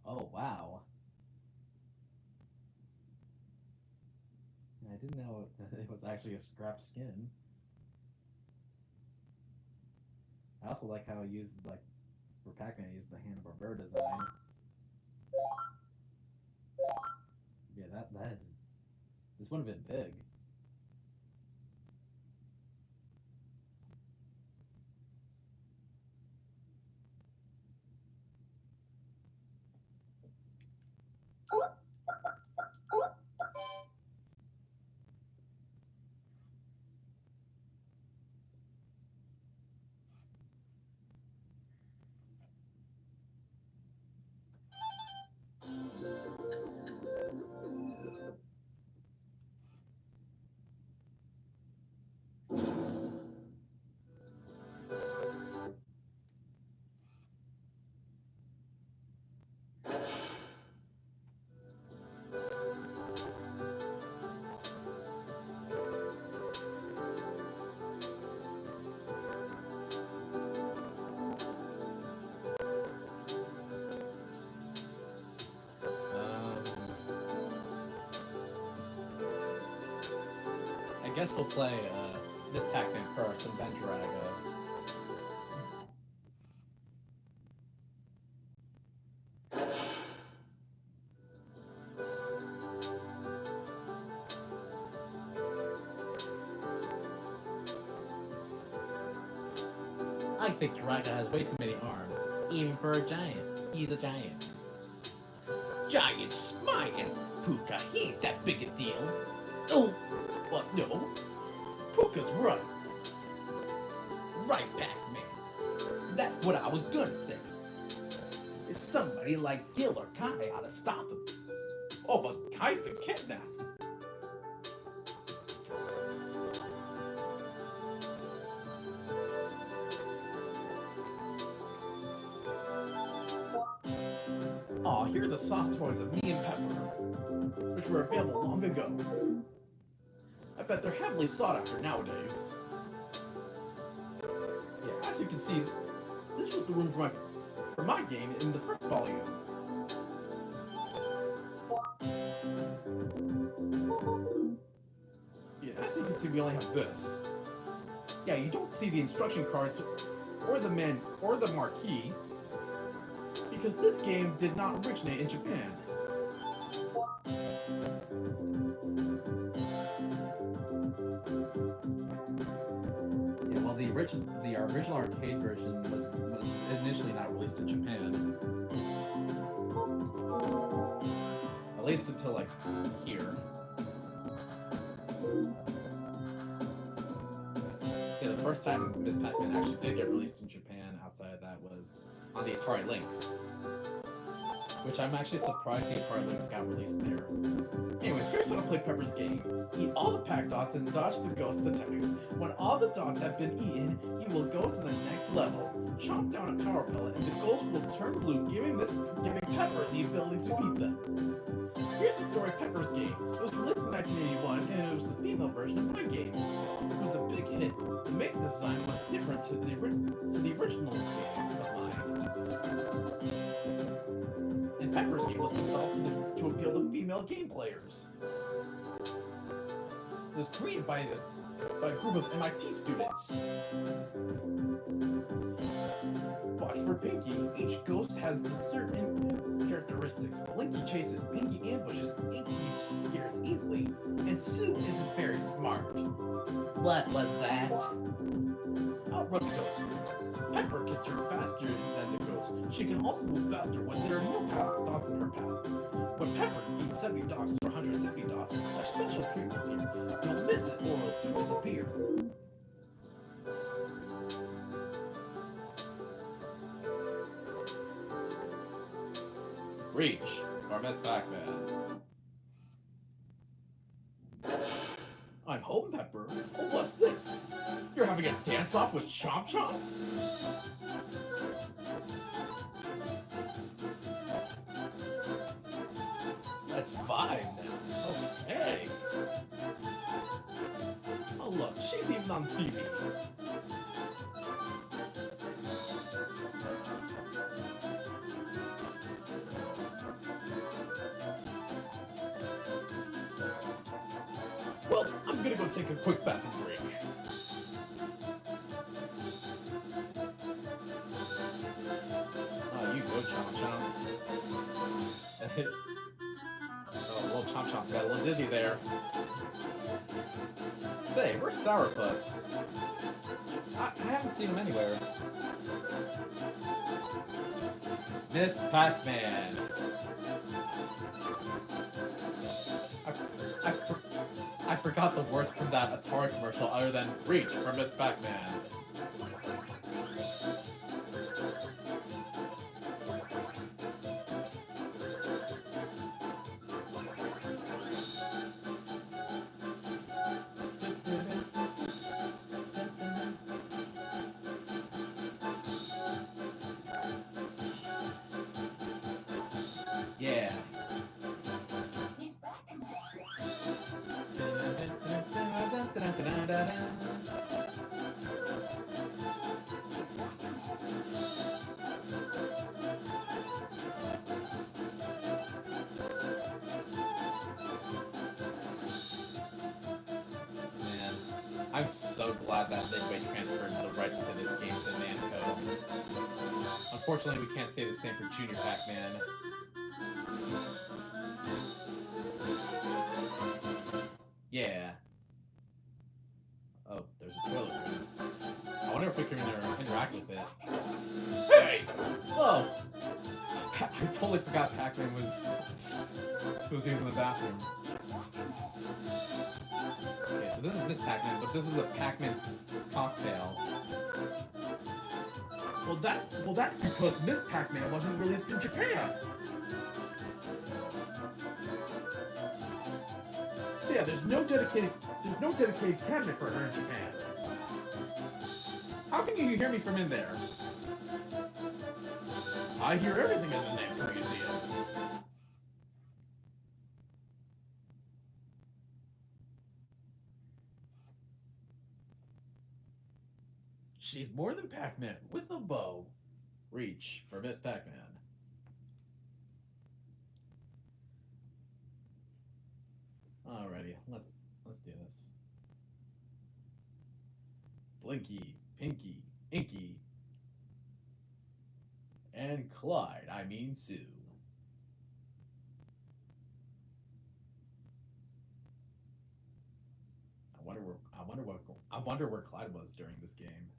Oh, wow. I didn't know it was actually a scrap skin. I also like how I used, like, for Pac-Man, I used the Hanna-Barbera design. Yeah, that is... This would have been big. I guess we'll play this Pac-Man first, and then Drago. I think Drago has way too many arms, even for a giant. He's a giant. Giant smiling! Puka, he ain't that big a deal. Oh, what? No. Puka's right. Right, Pac-Man. That's what I was gonna say. If somebody like Gil or Kai ought to stop him. Oh, but Kai's been kidnapped. Aw, here are the soft toys of me and Pepper, which were available long ago. I bet they're heavily sought after nowadays. Yeah, as you can see, this was the room for my game in the first volume. Yeah, as you can see, we only have this. Yeah, you don't see the instruction cards or the marquee, because this game did not originate in Japan. Yeah, well, the original arcade version was initially not released in Japan. At least until, like, here. Yeah, the first time Miss Pac-Man actually did get released in Japan outside of that was on the Atari Lynx. Which I'm actually surprised the Atari Lynx got released there. Anyways, here's how to play Pepper's game. Eat all the pack dots and dodge the ghost attacks. When all the dots have been eaten, you will go to the next level. Chomp down a power pellet and the ghost will turn blue, giving Pepper the ability to eat them. Here's the story of Pepper's game. It was released in 1981 and it was the female version of my game. It was a big hit. The maze design was different to the original game of mine. And Pepper's game was developed to appeal to female game players. It was created by a group of MIT students. Watch for Pinky. Each ghost has certain characteristics. Blinky chases, Pinky ambushes, Inky scares easily, and Sue isn't very smart. What was that? Outrun the ghost. Pepper can turn faster than the ghost. She can also move faster when there are no dots in her path. When Pepper eats 70 dots or 170 dots, a special treat will appear. Don't miss it or it'll soon disappear. Reach or Miss Pac-Man. I'm home, Pepper. Oh, what's this? You're having a dance-off with Chomp Chomp? That's fine. Okay. Oh, look, she's even on TV. Well, I'm gonna go take a quick bathroom break. Oh, you go, Chomp Chomp. Oh, little Chomp Chomp got a little dizzy there. Say, where's Sourpuss? I haven't seen him anywhere. Miss Pac-Man. I forgot the words from that Atari commercial other than reach for Miss Pac-Man. Yeah. Man, I'm so glad that Midway transferred the rights to this game to Namco. Unfortunately, we can't say the same for Junior Pac-Man. Yeah. Oh, there's a toilet room. I wonder if we can interact with it. Hey! Whoa! I totally forgot Pac-Man was using the bathroom. Okay, so this is Miss Pac-Man, but this is a Pac-Man's cocktail. Well, that's because Miss Pac-Man wasn't released in Japan. So yeah, there's no dedicated cabinet for her in Japan. How can you hear me from in there? I hear everything in the Namco Museum. She's more than Pac-Man with a bow. Reach for Miss Pac-Man. Alrighty, let's do this. Blinky, Pinky, Inky, and Clyde. I mean Sue. I wonder where Clyde was during this game.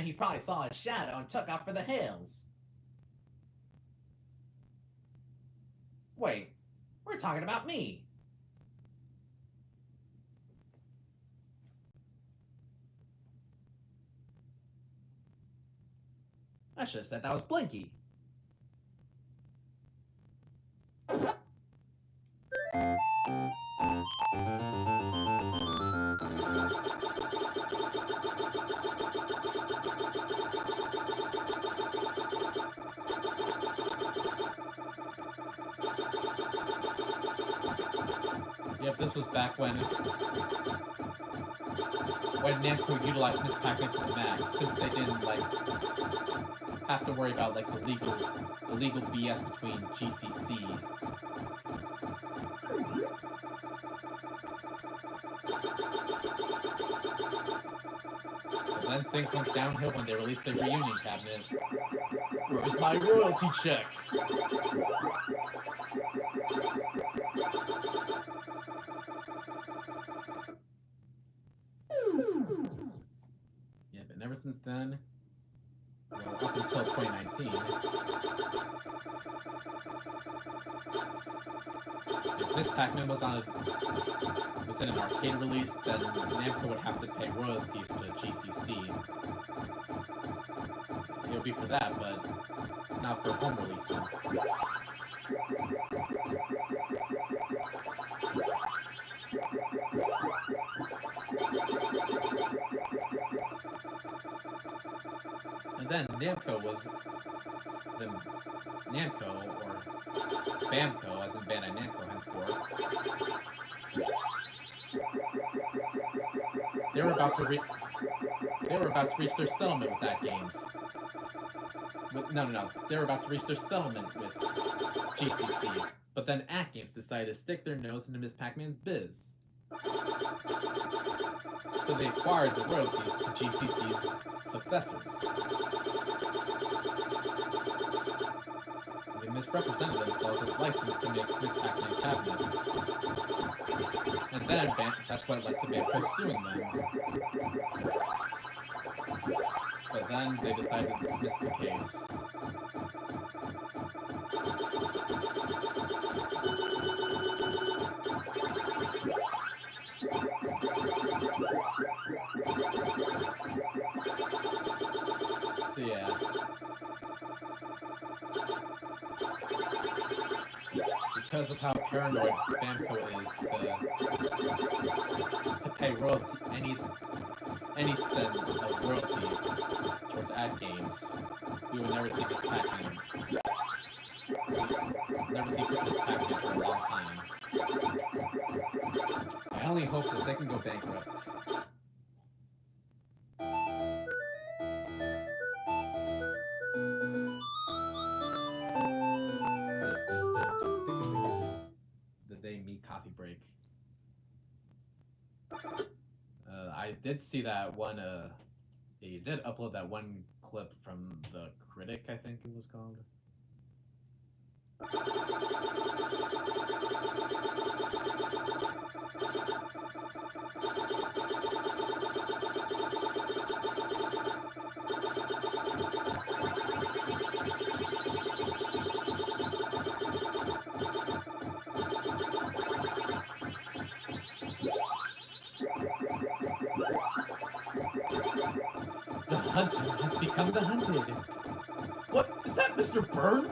He probably saw his shadow and took off for the hills. Wait, we're talking about me. I should have said that was Blinky. Yep, this was back when Namco utilized Miss Pac-Man to the max, since they didn't have to worry about the legal BS between GCC. But then things went downhill when they released the reunion cabinet. Where's my royalty check? Yeah, but ever since then, well, up until 2019. If Miss Pac-Man was in an arcade release, then Namco would have to pay royalties to GCC. It would be for that, but not for home releases. And then Namco, or Bamco, as in Bandai Namco henceforth, they were about to reach their settlement with that games. No. They were about to reach their settlement with GCC, but then At Games decided to stick their nose into Miss Pac-Man's biz. So they acquired the royalties to GCC's successors. They misrepresented themselves as licensed to make Miss Pac-Man cabinets. And then that's what led to Bamco suing them. But then they decided to dismiss the case. So yeah. Because of how paranoid Bamco is to pay royalty, any cent of royalty towards At Games, we would never see this Pac-Man. Never see this Pac-Man for a long time. I only hope that they can go bankrupt. The day me coffee break. I did see that one. He did upload that one clip from The Critic, I think it was called. The hunter has become the hunted. What? Is that Mr. Burns?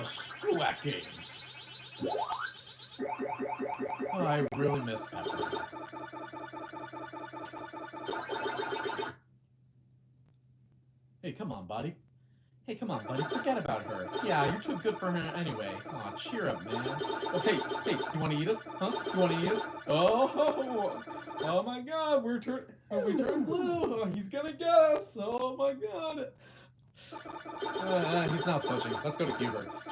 Screw At Games. Oh, I really missed Pepper. Hey, come on, buddy. Forget about her. Yeah, you're too good for her anyway. Aw, cheer up, man. Oh, hey, you wanna eat us? Huh? You wanna eat us? Oh my god, we turned blue. Oh, he's gonna get us. Oh my god. He's not budging. Let's go to Hubert's.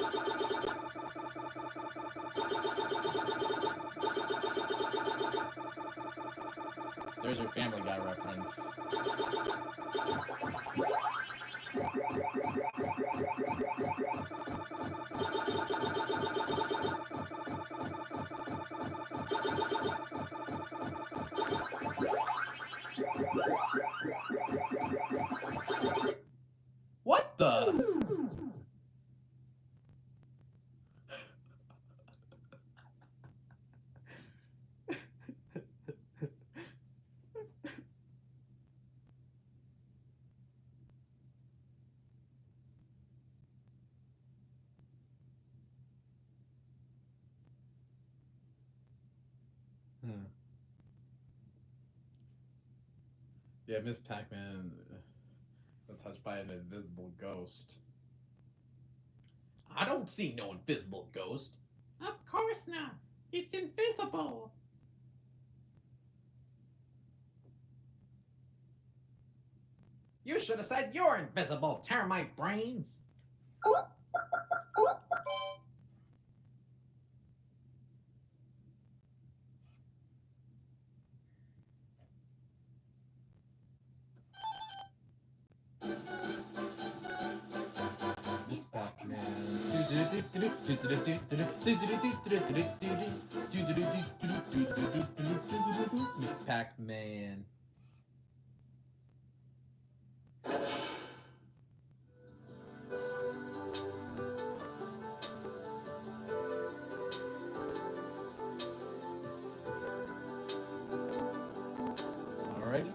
There's your Family Guy reference. What the? Yeah, Miss Pac-Man was touched by an invisible ghost. I don't see no invisible ghost. Of course not. It's invisible. You should have said you're invisible, termite brains. Miss Pac-Man. Miss Pac-Man. Alrighty.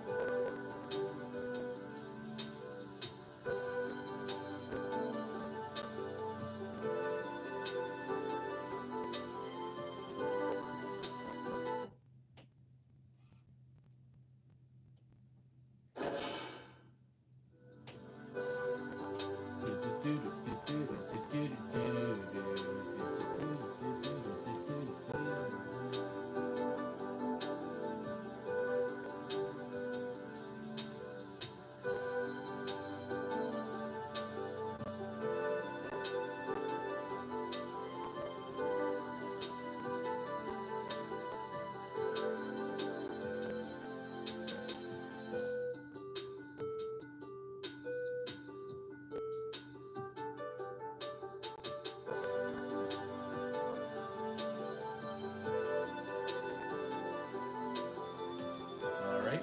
Alright.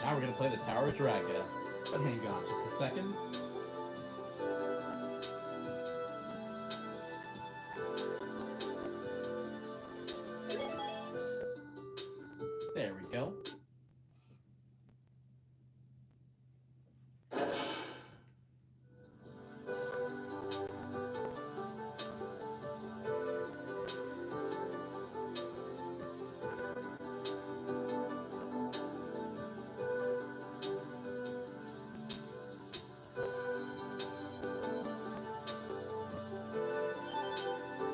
Now we're gonna play the Tower of Draga. But hang on just a second. There we go.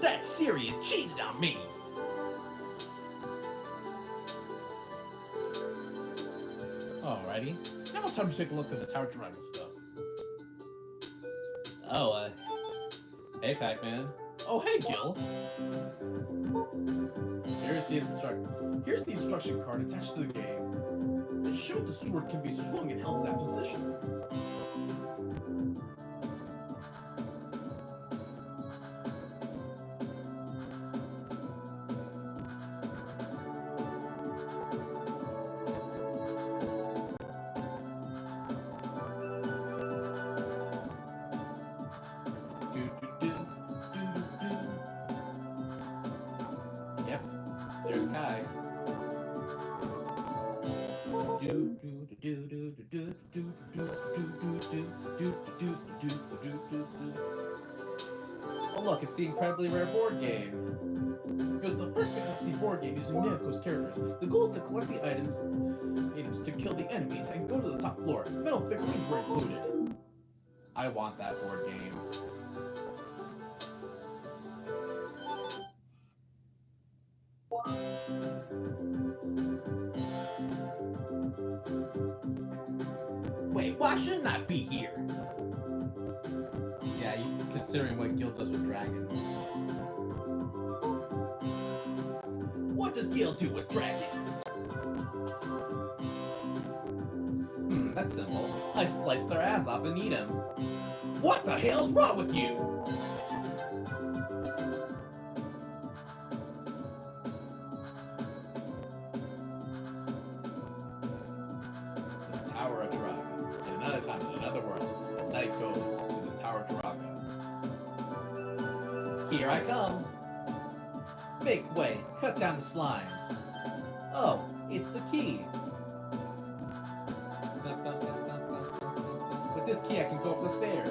That Syrian cheated on me! Alrighty. Now it's time to take a look at the Tower Dragon stuff. Oh, hey Pac-Man. Oh, hey, Gil! Here's the instruction card attached to the game. It showed the sword can be swung and held in that position. Yep, there's Kai. Oh look, it's the incredibly rare board game. It was the first fantasy board game using Namco's characters. The goal is to collect the items to kill the enemies and go to the top floor. Metal figurines were included. I want that board game. Wait, why shouldn't I be here? Yeah, considering what Gil does with dragons. What does Gil do with dragons? That's simple. I slice their ass off and eat them. What the hell's wrong with you? The Tower of Draga. In another time, in another world, a knight goes to the Tower of Draga. Here I come! Make way! Cut down the slimes! Oh, it's the key! With this key I can go up the stairs.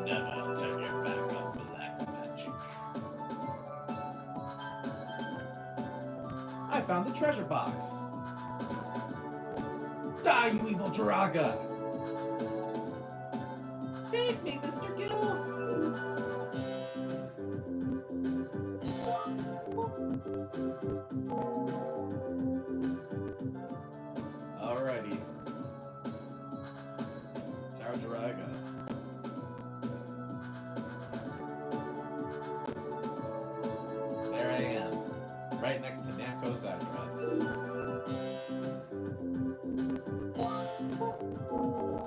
Never turn your back on black magic. I found the treasure box! Die, you evil Draga! Save me, Mr. Gill! right next to Namco's address.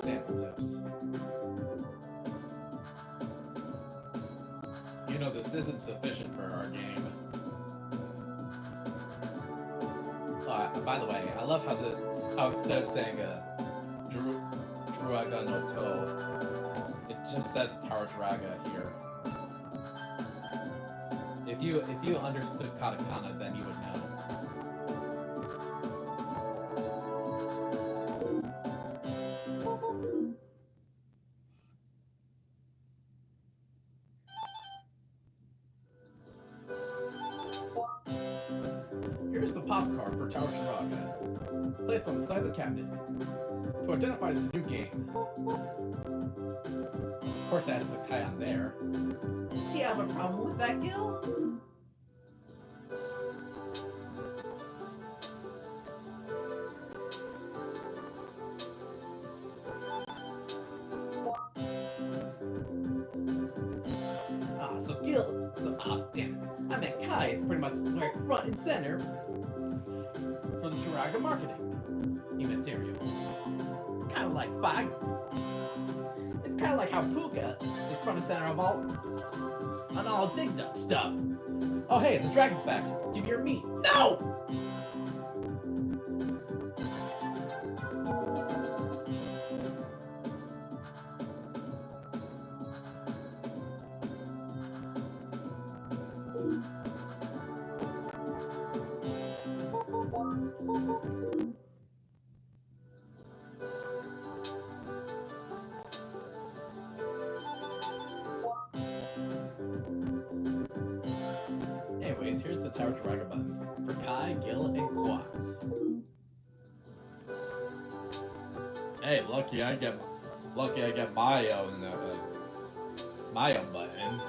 Sample tips. You know this isn't sufficient for our game. By the way, I love how instead of saying Druaga no To, it just says Tardraga here. If you understood katakana, then you would know. Here's the pop card for Tower Shiraga. Placed on the side of the cabinet. To identify the new game. Of course, I had to put Kai on there. Do you have a problem with that, Gil? Damn it. I meant Kai is pretty much like front and center for the Jiraga marketing. He materials. It's kind of like Fag. It's kind of like how Puka is front and center of all Dig Dug stuff. Oh hey, the dragon's back. Give me your meat. No! Anyways, here's the Tower Jiraga buttons for Kai, Gil, and Quats. Hey, lucky I get Mayo in the Mayo button.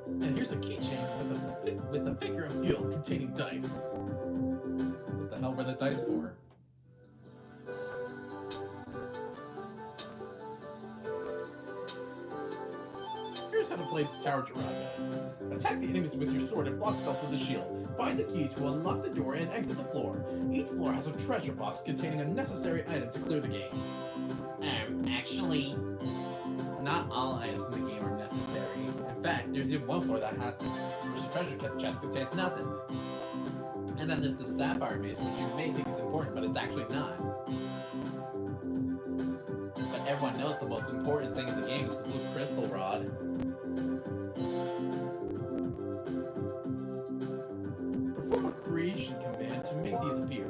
And here's a keychain with a figure of Gil containing dice. What the hell were the dice for? Here's how to play Tower Jiraga. Attack the enemies with your sword and block spells with a shield. Find the key to unlock the door and exit the floor. Each floor has a treasure box containing a necessary item to clear the game. Actually, Not all items in the game are necessary. In fact, there's even one floor which the treasure chest contains nothing. And then there's the sapphire maze, which you may think is important, but it's actually not. But everyone knows the most important thing in the game is the blue crystal rod. Perform a creation command to make these appear.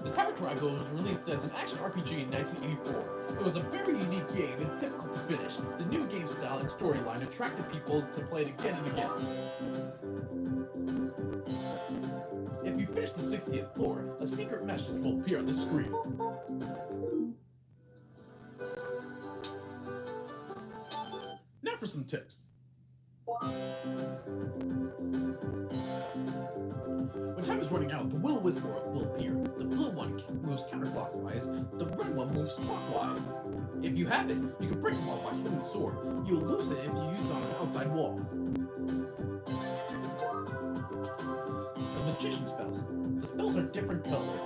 The Tower Jiraga was released as an action RPG in 1984. It was a very unique game and difficult to finish. The new game style and storyline attracted people to play it again and again. If you finish the 60th floor, a secret message will appear on the screen. Now for some tips. When time is running out, the Will-O-Wisp will appear. The blue one moves counterclockwise, the red one moves clockwise. If you have it, you can break them all by swinging the sword. You'll lose it if you use it on an outside wall. The Magician spells. The spells are different colors.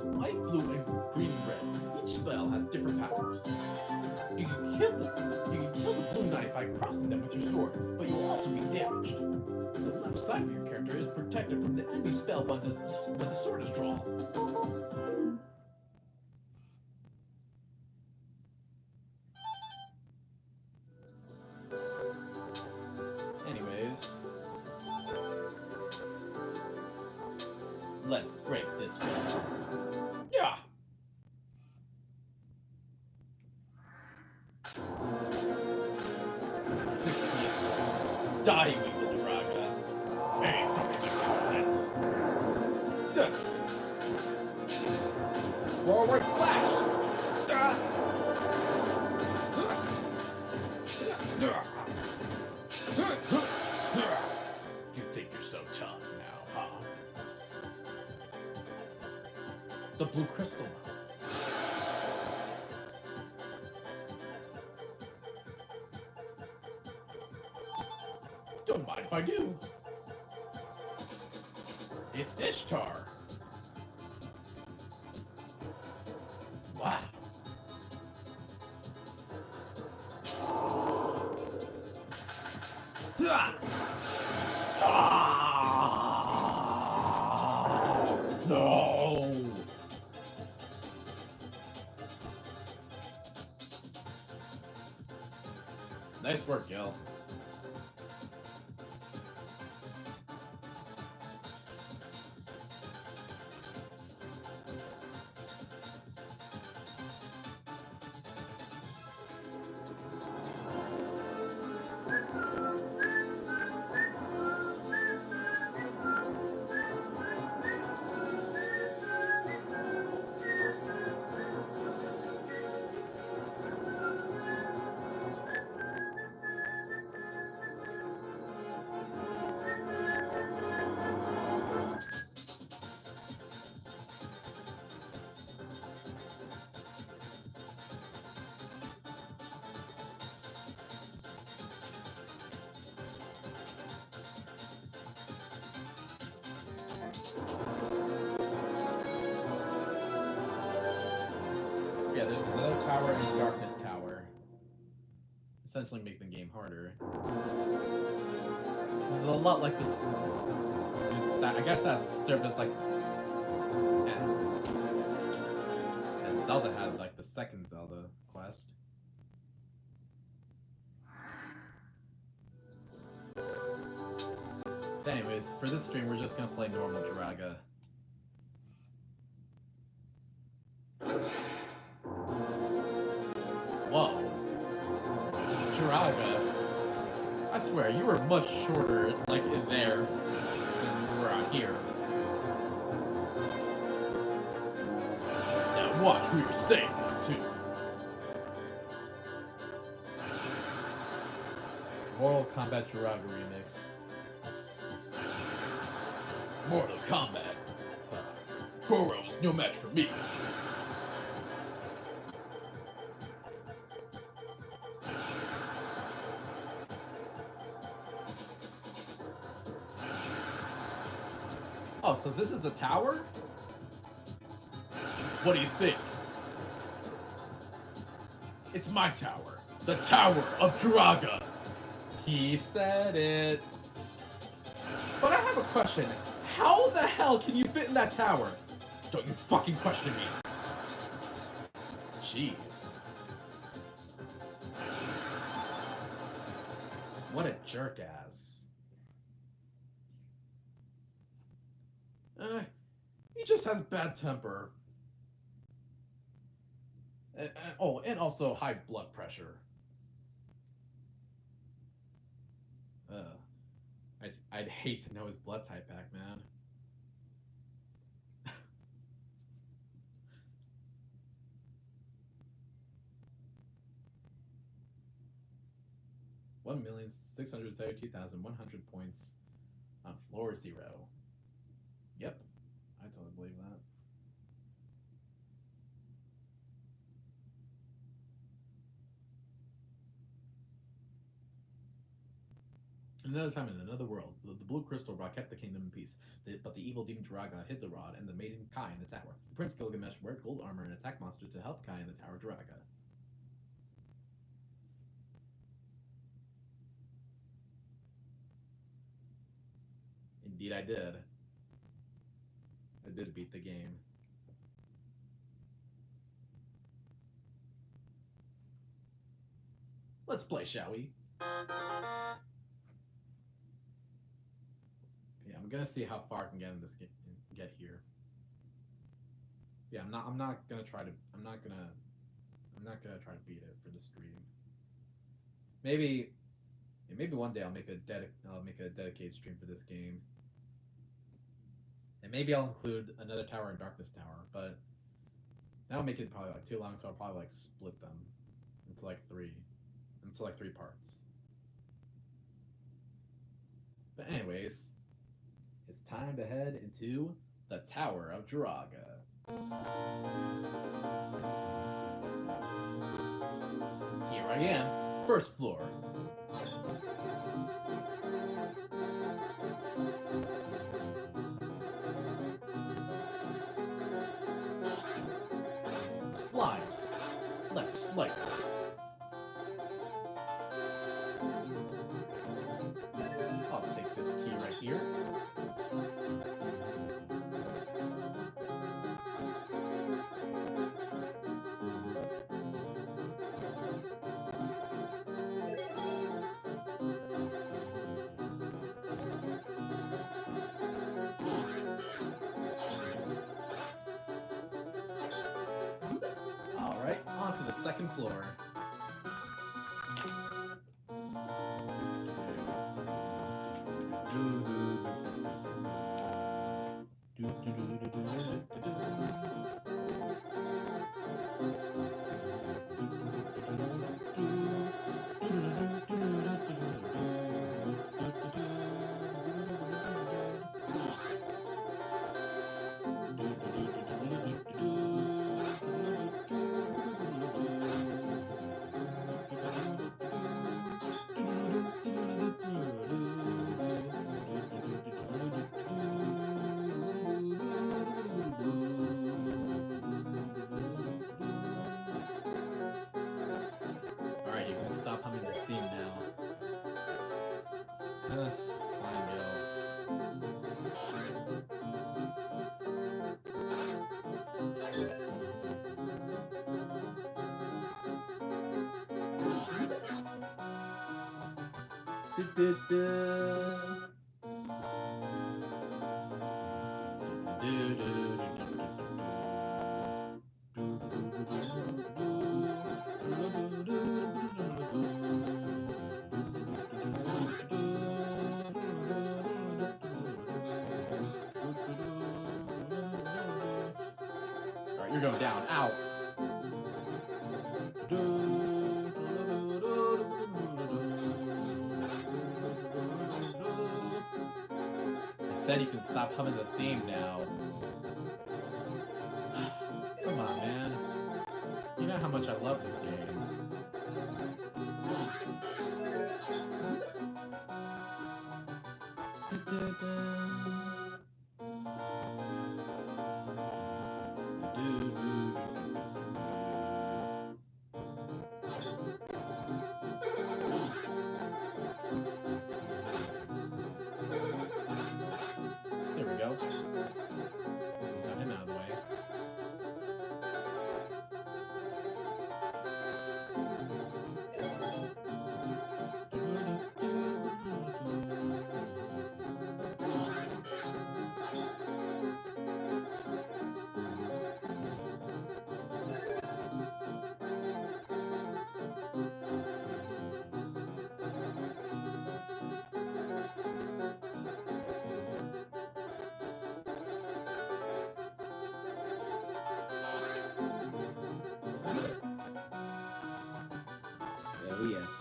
White, blue, and green, red. Each spell has different powers. You can kill the Blue Knight by crossing them with your sword, but you will also be damaged. The left side of your character is protected from the enemy spell when the sword is drawn. Anyways, let's break this spell. Yeah! Die, you evil Jiraga. Hey, don't even comment. Good. Forward slash. You think you're so tough now, huh? The blue crystal. Don't mind if I do. It's Ishtar. Wow. Ah! Ah! No. Nice work, Gil. Yeah, there's another tower and a darkness tower. Essentially make the game harder. This is a lot like this. I guess that served as like. And Zelda had like the second Zelda quest. But anyways, for this stream, we're just gonna play normal Jiraga. Whoa. Jiraga. I swear, you were much shorter, like, in there than you were out here. Now watch who you're saying that to. Mortal Kombat Jiraga remix. Mortal Kombat. Goro's no match for me. Oh, so this is the tower? What do you think? It's my tower. The Tower of Jiraga. He said it. But I have a question. How the hell can you fit in that tower? Don't you fucking question me. Jeez. What a jerk-ass. He just has bad temper. And also high blood pressure. I'd hate to know his blood type back, man. $1,672,100 points on floor 0. Yep, I totally believe that. Another time in another world, the blue crystal rod kept the kingdom in peace, but the evil demon Jiraga hid the rod and the maiden Kai in the tower. The Prince Gilgamesh wore gold armor and attack monster to help Kai in the tower Jiraga. Indeed I did. I did beat the game. Let's play, shall we? Yeah, I'm gonna see how far I can get in this game. Get here. Yeah, I'm not gonna try to beat it for the stream. Maybe one day I'll make a dedicated stream for this game. And maybe I'll include another tower and darkness tower, but that would make it probably like too long, so I'll probably like split them into like three parts. But anyways, it's time to head into the Tower of Jiraga. Here I am, first floor. slice it. I'll take this key right here. Alright, on to the second floor. Alright, you can stop humming the theme now. Fine, Bill. Alright, you're going down. Ow! I said you can stop humming the theme now. Come on, man. You know how much I love this game. There we go. Got him out of the way. Oh yes.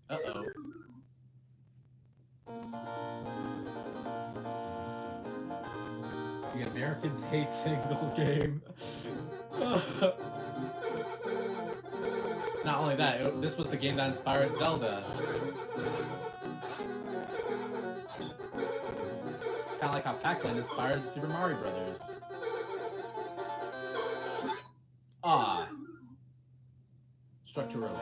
Uh-oh. The Americans hate single game. Not only that, this was the game that inspired Zelda. Kind of like how Pac-Man inspired Super Mario Brothers. Ah. Struck too early.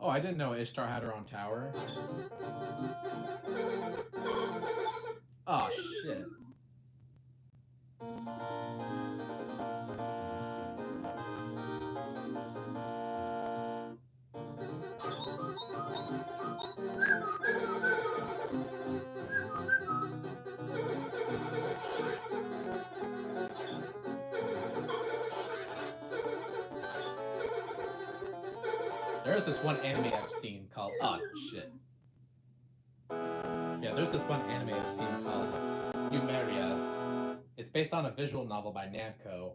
Oh, I didn't know Ishtar had her own tower. Oh, shit. There's this one anime I've seen called... Oh, shit. Yeah, there's this one anime I've seen called Numeria. It's based on a visual novel by Namco.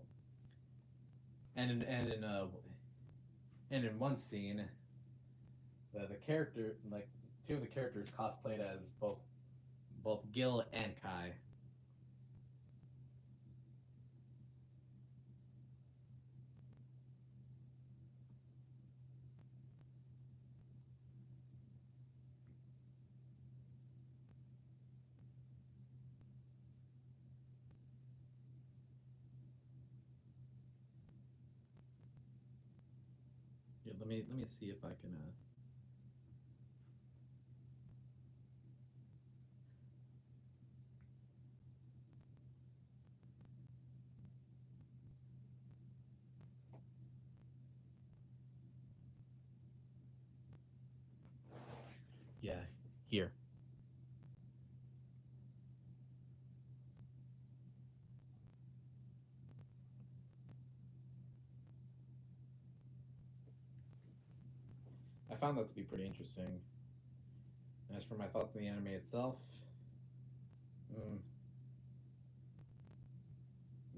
and in one scene, the character, like two of the characters cosplayed as both Gil and Kai. Yeah, let me see if I can. Yeah, here. I found that to be pretty interesting. As for my thoughts on the anime itself, I mean,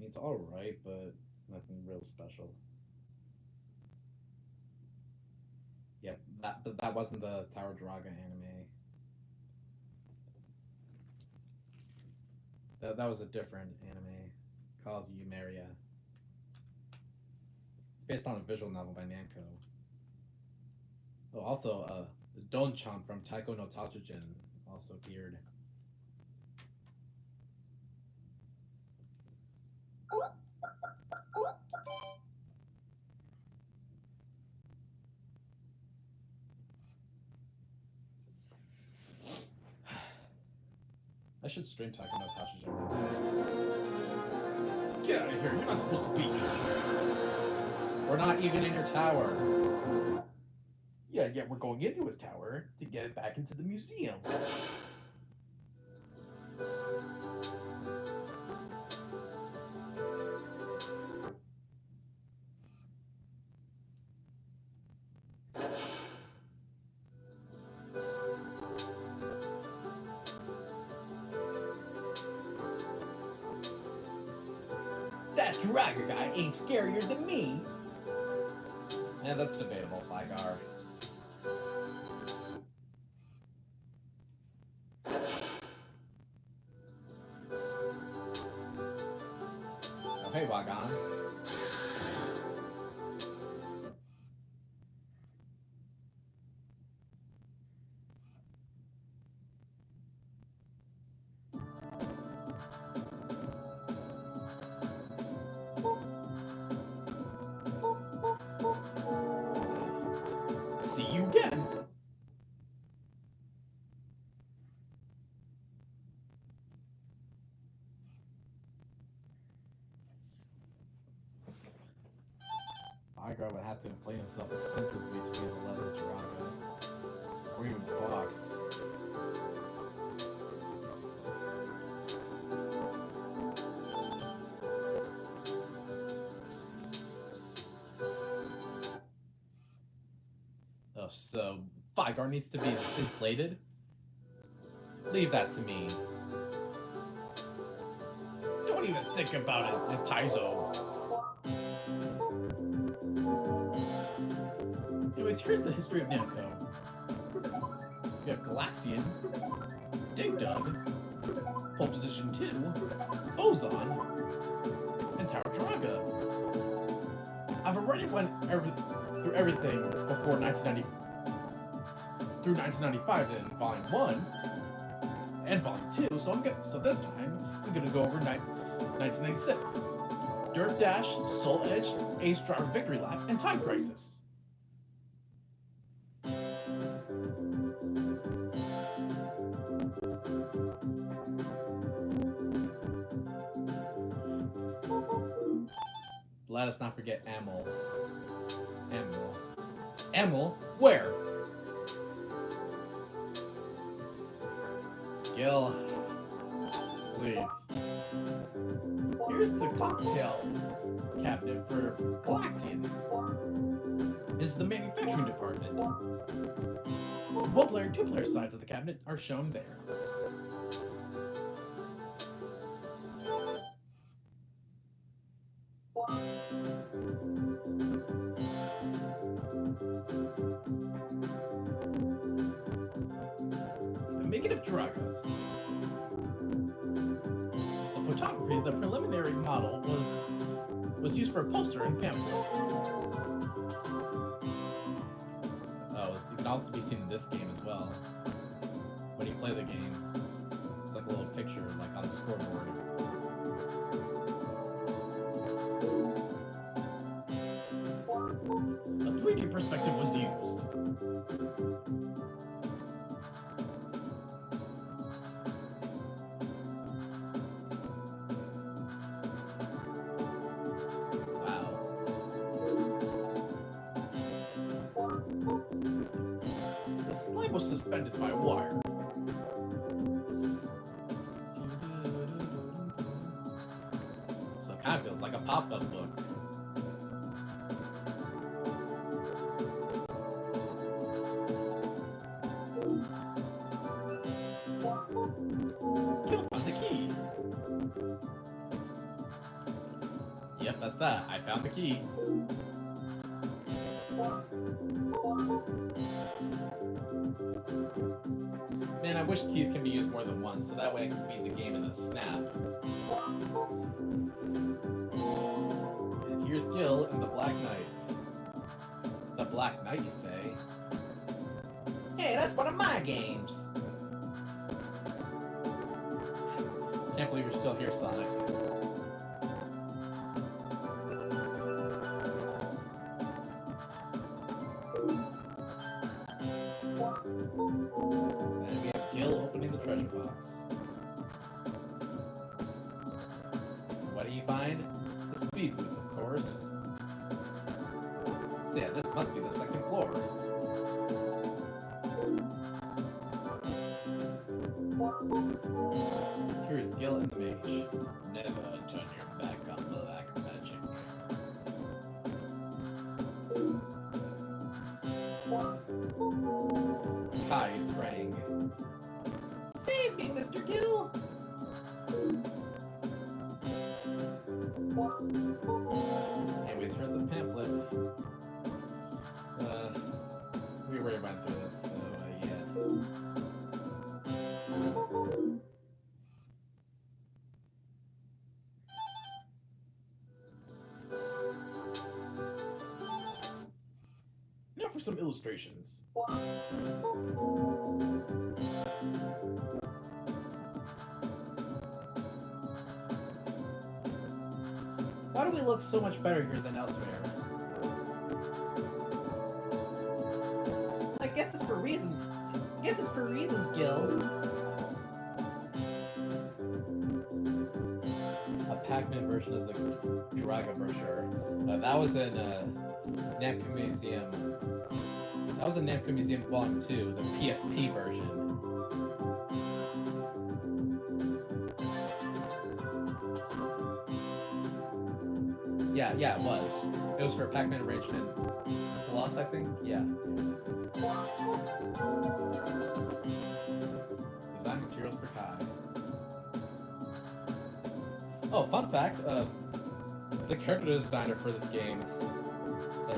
it's alright, but nothing real special. Yeah, that wasn't the Tower Draga anime. That was a different anime called Eumeria. It's based on a visual novel by Namco. Oh, also, Don-chan from Taiko no Tatsujin also appeared. I should stream Taiko no Tatsujin. Get out of here! You're not supposed to be here. We're not even in your tower. Yeah, we're going into his tower to get it back into the museum. That Draga guy ain't scarier than me. Yeah, that's debatable, Flygar. Oh, hey, Wagon. See you again. Flygar would have to play himself extensively to be able to level Draga. Or even box. Oh, so Flygar needs to be inflated? Leave that to me. Don't even think about it, Taizo. Anyways, here's the history of Namco. We have Galaxian, Dig Dug, Pole Position 2, Ozon, and Tower Draga. I've already went through everything before 1990 through 1995 in Volume 1 and Volume 2, so this time I'm gonna go over 1996. Dirt Dash, Soul Edge, Ace Driver Victory Lap, and Time Crisis. Let us not forget Amel. Amel? Where? Gil. Please. Here's the cocktail cabinet for Galaxian. This is the manufacturing department. The one-player and two-player sides of the cabinet are shown there. making of Draga. The photography, the preliminary model was used for a poster and pamphlet. Oh, it can also be seen in this game as well. When you play the game, it's like a little picture, like on the scoreboard. A 3D perspective was used. Wow. The slime was suspended by a wire. So it kind of feels like a pop-up book. Gil found the key. Yep, that's that. I found the key. Man, I wish keys can be used more than once, so that way I can beat the game in a snap. And here's Gil and the Black Knights. The Black Knight, you say? Hey, that's one of my games. Can't believe you're still here, Sonic. And we have Gil opening the treasure box. What do you find? The speed boots, of course. So yeah, this must be the second floor. Here's Gil and the mage. Never turn your back on black magic. Kai is praying. Save me, Mr. Gill. Anyways, here's the pamphlet. We already went through this, so yeah. Now for some illustrations. Why do we look so much better here than elsewhere? I guess it's for reasons. Gil. A Pac-Man version of the Draga brochure. That was in Namco Museum. That was in Namco Museum Volume 2, the PSP version. Yeah, it was. It was for a Pac-Man arrangement. Plus, I think? Yeah. Design materials for Kai. Oh, fun fact, the character designer for this game,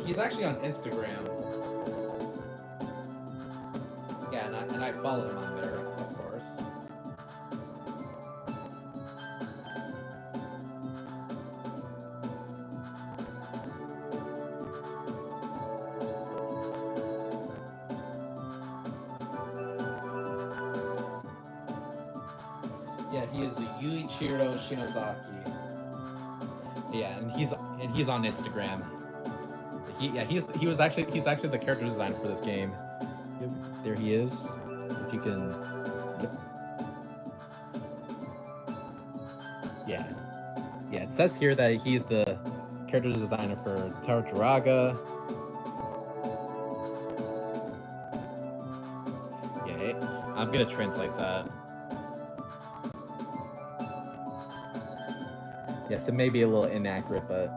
he's actually on Instagram. Yeah, and I follow him on there, of course. Yeah, he is Yuichiro Shinozaki. Yeah, and he's on Instagram. He's actually the character designer for this game. Yep, there he is. If you can. Yep. Yeah. Yeah, it says here that he's the character designer for Tower Draga. Yeah, I'm gonna translate that. Yes, it may be a little inaccurate, but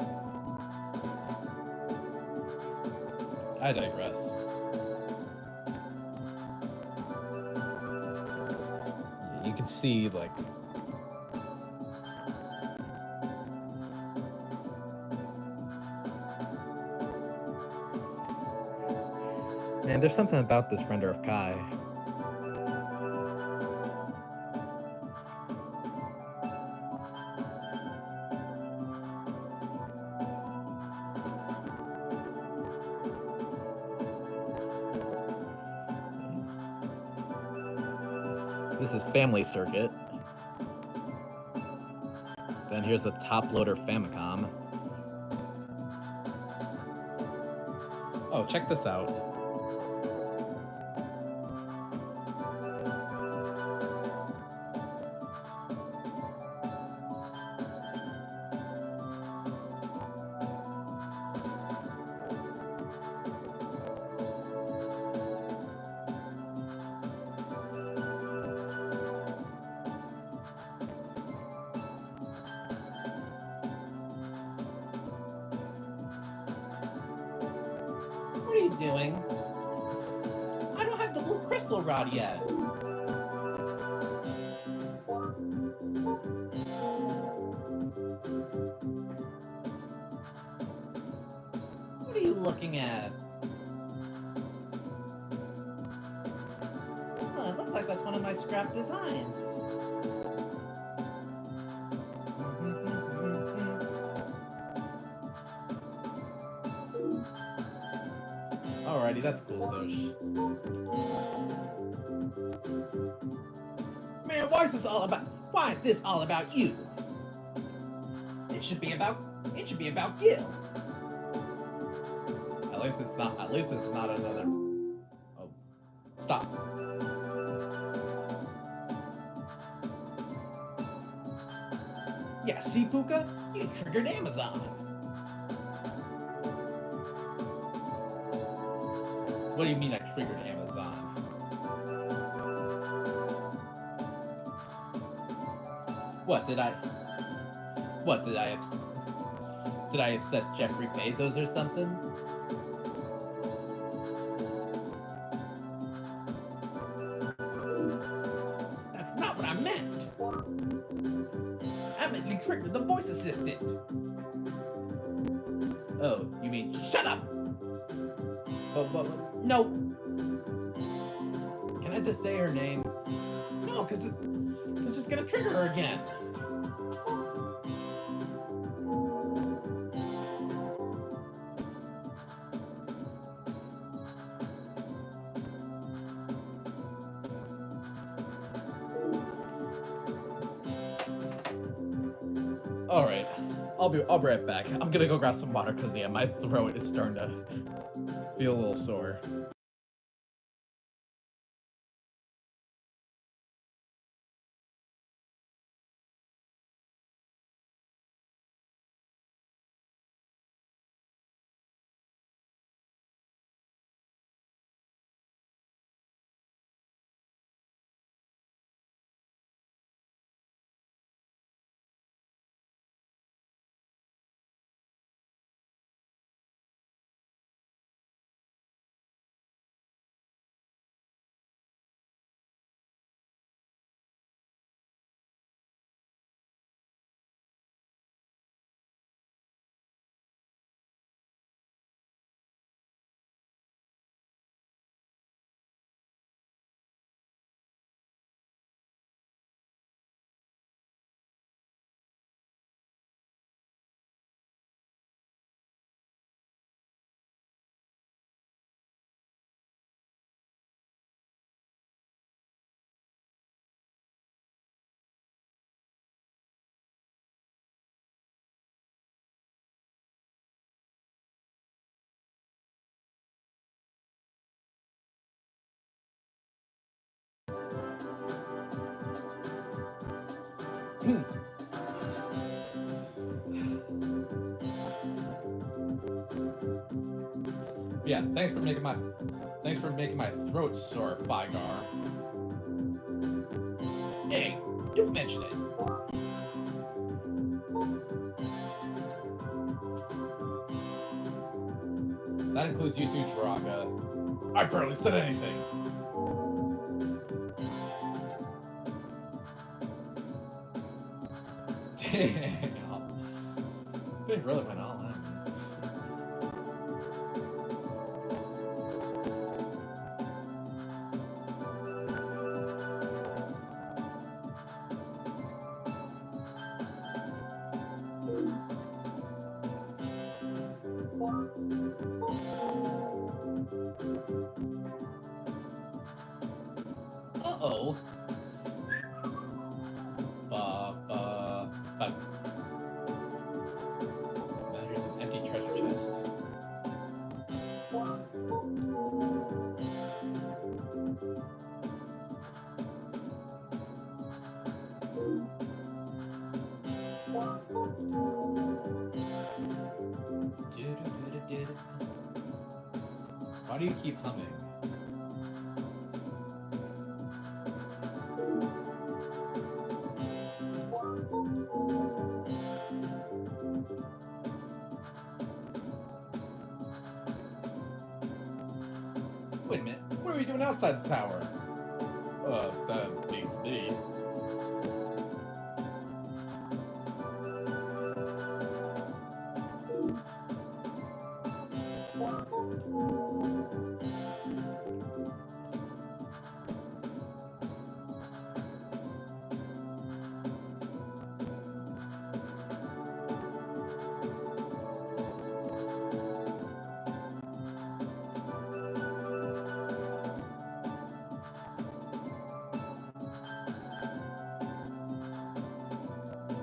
I digress. You can see, like, man, there's something about this render of Kai. This is Family Circuit. Then here's the top loader Famicom. Oh, check this out. What are you doing? I don't have the blue crystal rod yet. What are you looking at? Oh, it looks like that's one of my scrap designs. Alrighty, that's cool, Soch. Man, why is this all about you? It should be about Gil. At least it's not another. Oh, stop. Yeah, see, Puka? You triggered Amazon. What do you mean I triggered Amazon? What did I upset Jeffrey Bezos or something? That's not what I meant. I meant you triggered the voice assistant. Oh, you mean Shut up. No, can I just say her name? no, because it's gonna trigger her again. All right, I'll be right back. I'm gonna go grab some water because yeah, my throat is starting to feel a little sore. Yeah, thanks for making my throat sore, Fygar. Hey, don't mention it. That includes you too, Draga. I barely said anything. Damn. They really went all in. Uh-oh. Why do you keep humming? Wait a minute, what are we doing outside the tower? That beats me.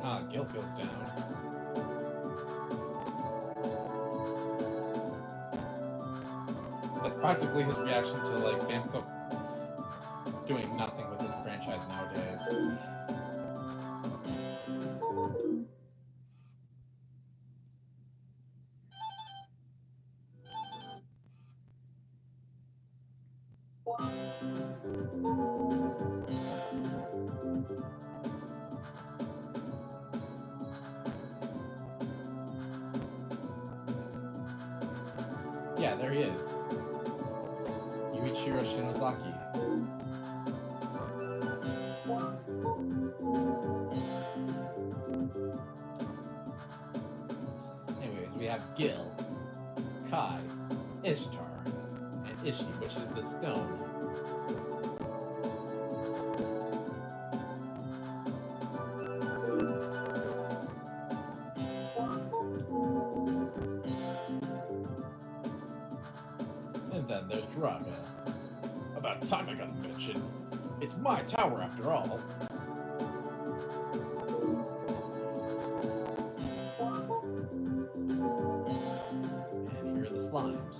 Ah, Gilfield's down. That's practically his reaction to like Namco doing nothing with his franchise nowadays. Yeah, there he is. Yuichiro Shinozaki. Anyways, we have Gil, Kai, Ishtar, and Ishi, which is the stone. And then there's Draga. About time I got mentioned. It's my tower after all. And here are the slimes.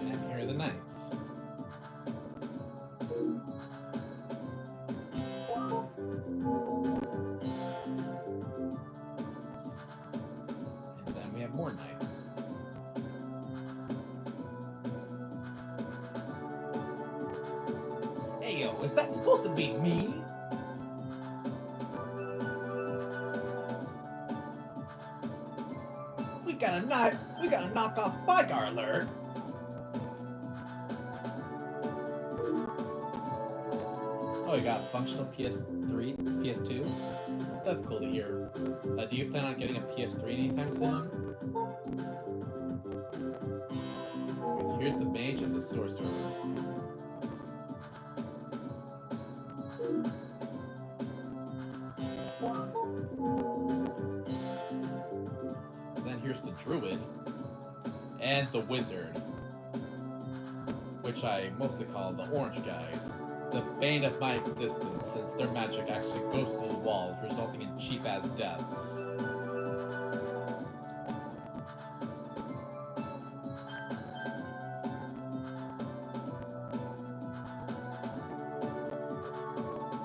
And here are the knights. And then we have more knights. Ayo, is that supposed to be me? We gotta knock off Figar alert. Oh, you got functional PS3, PS2? That's cool to hear. Do you plan on getting a PS3 anytime soon? Okay, so here's the mage and the sorcerer. Then here's the druid and the wizard, which I mostly call the orange guys. The bane of my existence, since their magic actually goes through the walls, resulting in cheap-ass deaths.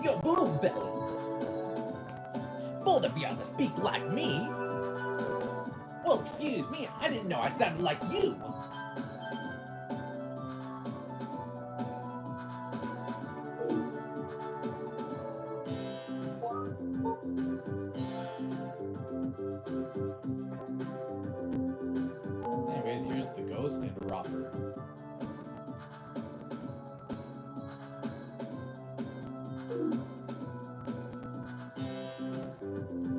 Yo, balloon belly. Bold of y'all to speak like me. Well, excuse me, I didn't know I sounded like you. Anyways, here's the ghost and Robert.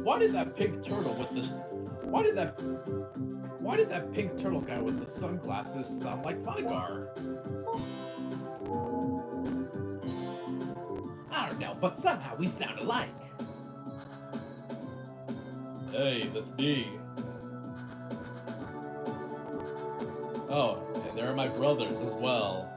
Why did that pink turtle with the why did that pink turtle guy with the sunglasses sound like Vigar? I don't know, but somehow we sound alike. Hey, that's me. Oh, and there are my brothers as well.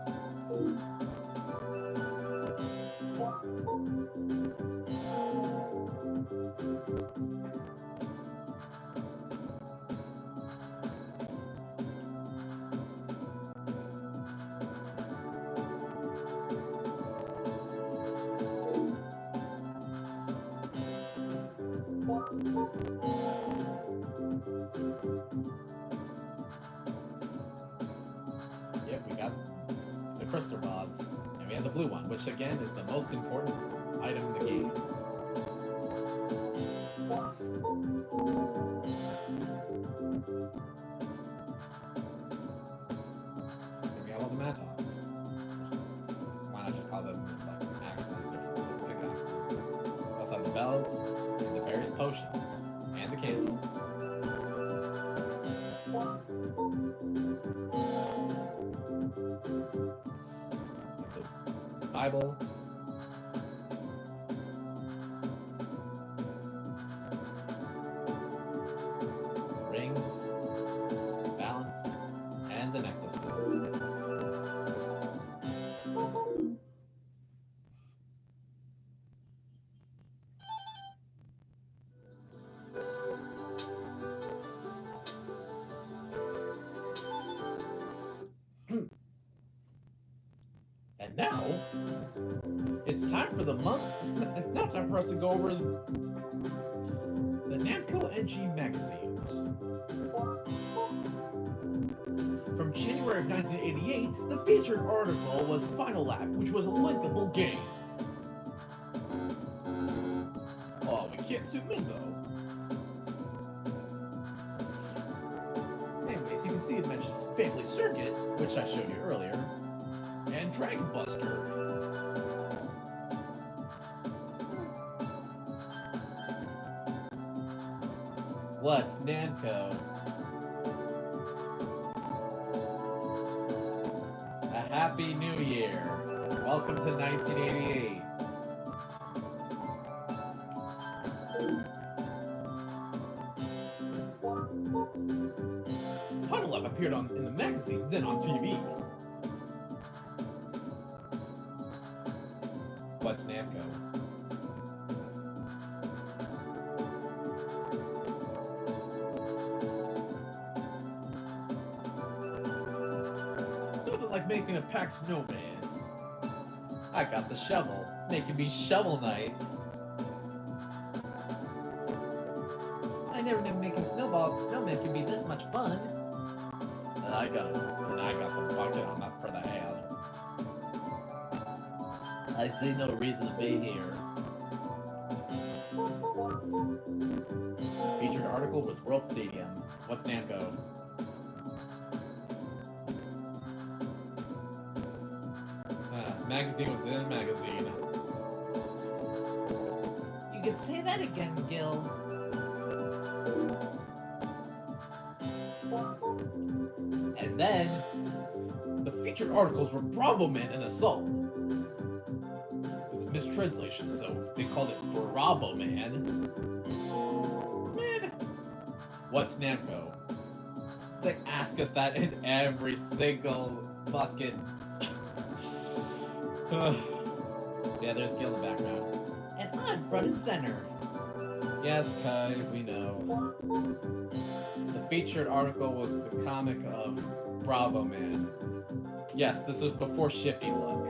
crystal rods. And we have the blue one, which again is the most important item in the game. Then we have all the Mattox. Why not just call them like axes or something? Pickaxes. We also have the bells, and the various potions, and the candle. The Bible. Rings, balance, and the necklaces. And now, it's time for the month. It's now time for us to go over the Namco NG magazines. From January of 1988, the featured article was Final Lap, which was a linkable game. Oh, we can't zoom in though. Anyways, you can see it mentions Family Circuit, which I showed you earlier, and Dragon Buster. What's Namco? A happy new year. Welcome to 1988. Final Lap appeared in the magazine, then on TV. What's Namco? Nothing like making a packed snowman. I got the shovel, making me Shovel Knight. I never knew making snowmen could be this much fun. And I got the bucket on that for the ad. I see no reason to be here. Featured article was World Stadium. What's Namco? Magazine within a magazine. You can say that again, Gil. And then, The featured articles were Bravo Man and Assault. It was a mistranslation, so they called it Bravo Man. Man, what's Namco? They ask us that in every single fucking... Yeah, there's Gil in the background. And I'm front and center. Yes, Kai, we know. The featured article was the comic of Bravo Man. Yes, this was before Shifty Look.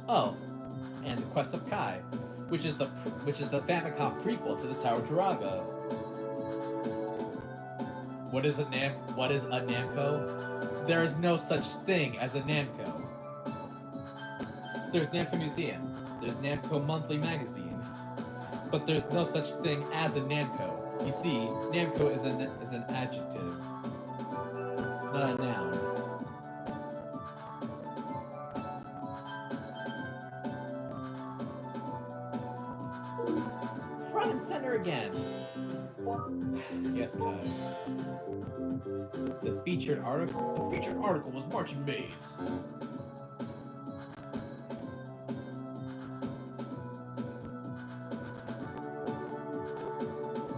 Oh, and the Quest of Kai, which is the Famicom prequel to the Tower Draga. What is a Namco? There is no such thing as a Namco. There's Namco Museum. There's Namco Monthly Magazine. But there's no such thing as a Namco. You see, Namco is an adjective, not a noun. Front and center again. Yes, Kai. the featured article was Marching Maze.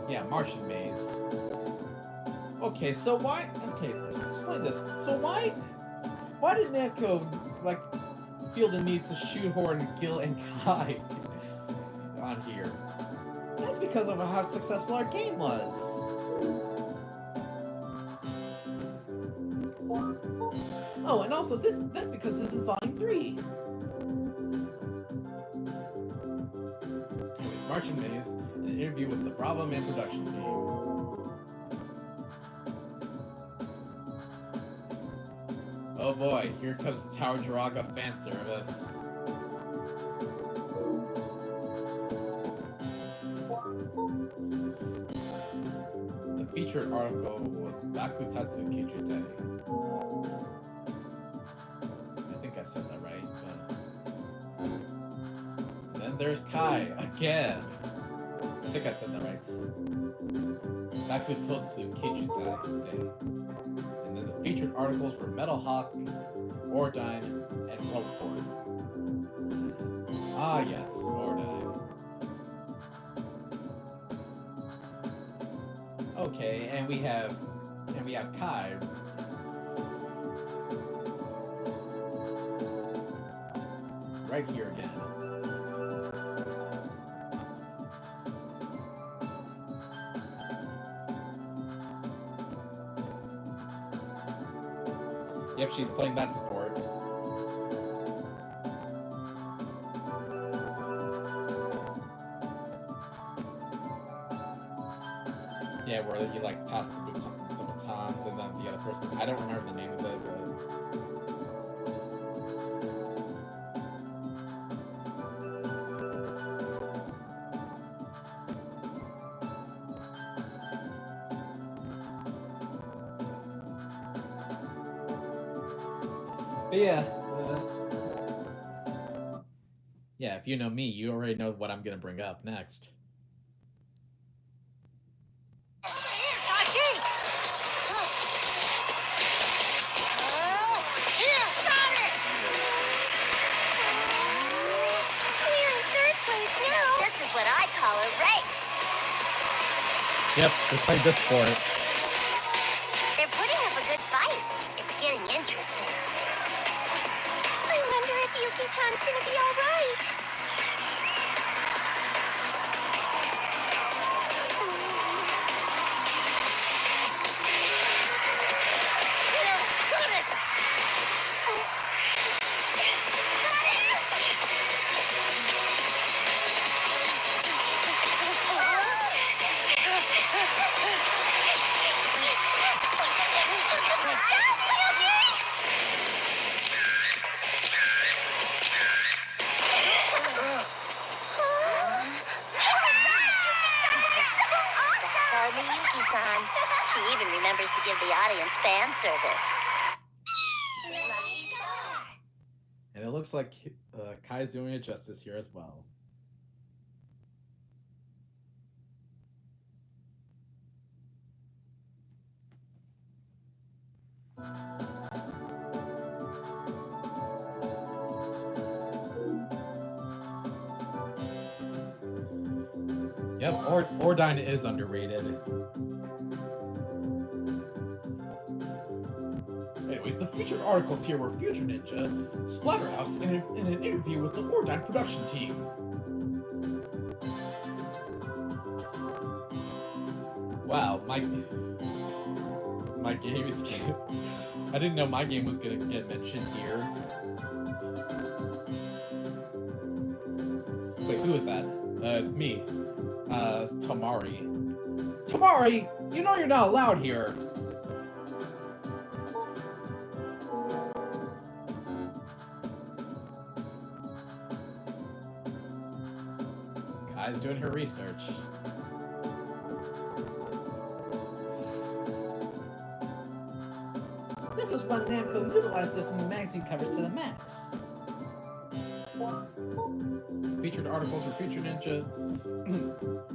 Yeah, Martian Maze. Okay, so why? Okay, explain this. So why did Namco like feel the need to shoehorn Gil and Kai on here? That's because of how successful our game was. Oh, and also that's because this is Volume 3. Anyways, Marching Maze, an interview with the Bravo Man production team. Oh boy, here comes Tower Draga fan service. The featured article was Bakutatsu Kijute. I think I said that right, but... And then there's Kai, again! I think I said that right. Bakutotsu Kijute. And then the featured articles were Metal Hawk, Ordyne, and Worldport. Ah yes, Ordyne. Okay, and we have Kai. Right here again. Yep, she's playing that sport. Yeah, where you like pass the batons and then the other person. I don't remember the name of it, but... But yeah. Yeah, if you know me, you already know what I'm gonna bring up next. Yep, they're playing this sport. They're putting up a good fight. It's getting interesting. I wonder if Yuki-chan's gonna be all right. Got it! She even remembers to give the audience fan service. And it looks like Kai's doing it justice here as well. Yep, Ordyne is underrated. Anyways, the featured articles here were Future Ninja, Splatterhouse, in an interview with the Ordyne production team. Wow, my game is I didn't know my game was gonna get mentioned here. Wait, who is that? It's me. Tamari. Tamari, you know you're not allowed here. Kai's doing her research. This was when Namco utilized this in the magazine covers to the max. Featured articles for Future Ninja.